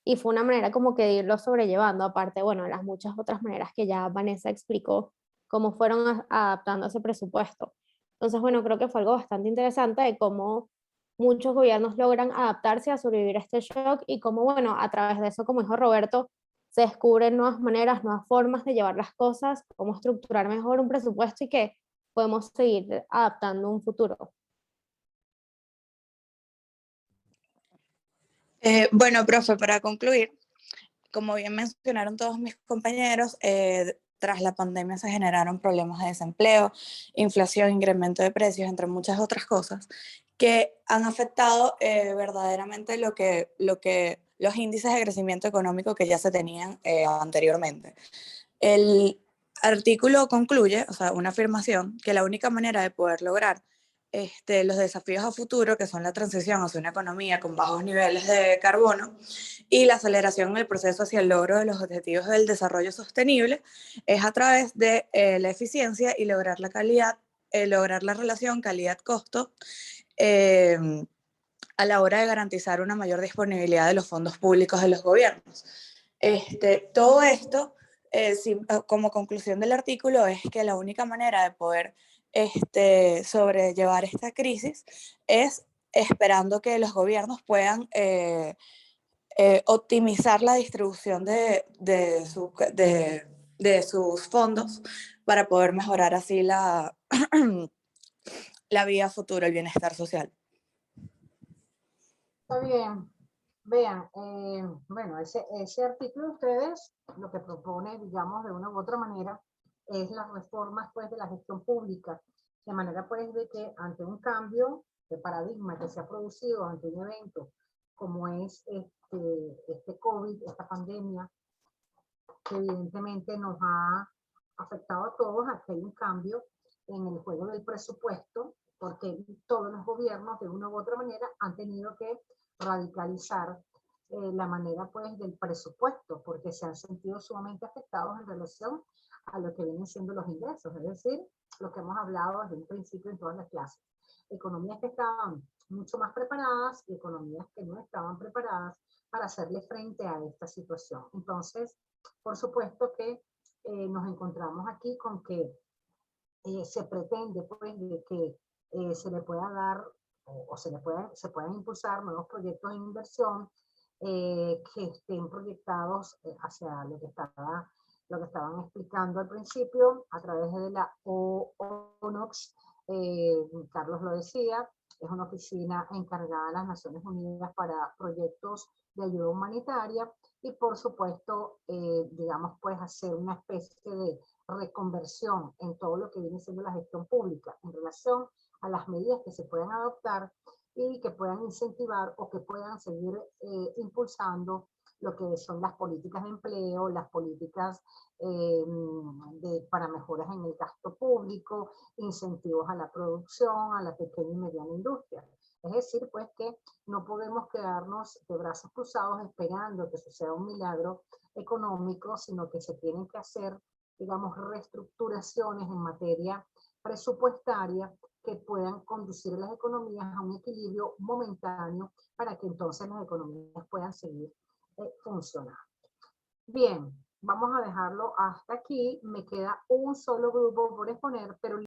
y fue una manera como que de irlo sobrellevando, aparte, bueno, de las muchas otras maneras que ya Vanessa explicó cómo fueron adaptando ese presupuesto. Entonces, bueno, creo que fue algo bastante interesante de cómo muchos gobiernos logran adaptarse a sobrevivir a este shock y cómo, bueno, a través de eso, como dijo Roberto, se descubren nuevas maneras, nuevas formas de llevar las cosas, cómo estructurar mejor un presupuesto y que podemos seguir adaptando un futuro. Bueno, profe, para concluir, como bien mencionaron todos mis compañeros, tras la pandemia se generaron problemas de desempleo, inflación, incremento de precios, entre muchas otras cosas, que han afectado verdaderamente los índices de crecimiento económico que ya se tenían anteriormente. El artículo concluye, o sea, una afirmación, que la única manera de poder lograr los desafíos a futuro, que son la transición hacia una economía con bajos niveles de carbono y la aceleración en el proceso hacia el logro de los objetivos del desarrollo sostenible, es a través de la eficiencia y lograr la calidad, lograr la relación calidad-costo a la hora de garantizar una mayor disponibilidad de los fondos públicos de los gobiernos. Todo esto, como conclusión del artículo, es que la única manera de poder sobrellevar esta crisis es esperando que los gobiernos puedan optimizar la distribución de sus fondos para poder mejorar así la vida futura, el bienestar social. Está bien. Vean, bueno, ese artículo de ustedes lo que propone, digamos, de una u otra manera, es las reformas pues, de la gestión pública, de manera pues de que ante un cambio de paradigma que se ha producido ante un evento como es este COVID, esta pandemia, que evidentemente nos ha afectado a todos, aquí hay un cambio en el juego del presupuesto, porque todos los gobiernos de una u otra manera han tenido que radicalizar la manera pues del presupuesto, porque se han sentido sumamente afectados en relación a lo que vienen siendo los ingresos, es decir, lo que hemos hablado desde un principio en todas las clases. Economías que estaban mucho más preparadas y economías que no estaban preparadas para hacerle frente a esta situación. Entonces, por supuesto que nos encontramos aquí con que se pretende pues de que se le pueda dar o se pueden impulsar nuevos proyectos de inversión que estén proyectados hacia lo que estaban explicando al principio a través de la ONOX. Carlos lo decía, es una oficina encargada de las Naciones Unidas para proyectos de ayuda humanitaria y por supuesto, digamos, pues hacer una especie de reconversión en todo lo que viene siendo la gestión pública en relación a las medidas que se puedan adoptar y que puedan incentivar o que puedan seguir impulsando lo que son las políticas de empleo, las políticas para mejoras en el gasto público, incentivos a la producción, a la pequeña y mediana industria. Es decir, pues que no podemos quedarnos de brazos cruzados esperando que suceda un milagro económico, sino que se tienen que hacer, digamos, reestructuraciones en materia presupuestaria que puedan conducir las economías a un equilibrio momentáneo para que entonces las economías puedan seguir funcionando. Bien, vamos a dejarlo hasta aquí. Me queda un solo grupo por exponer, pero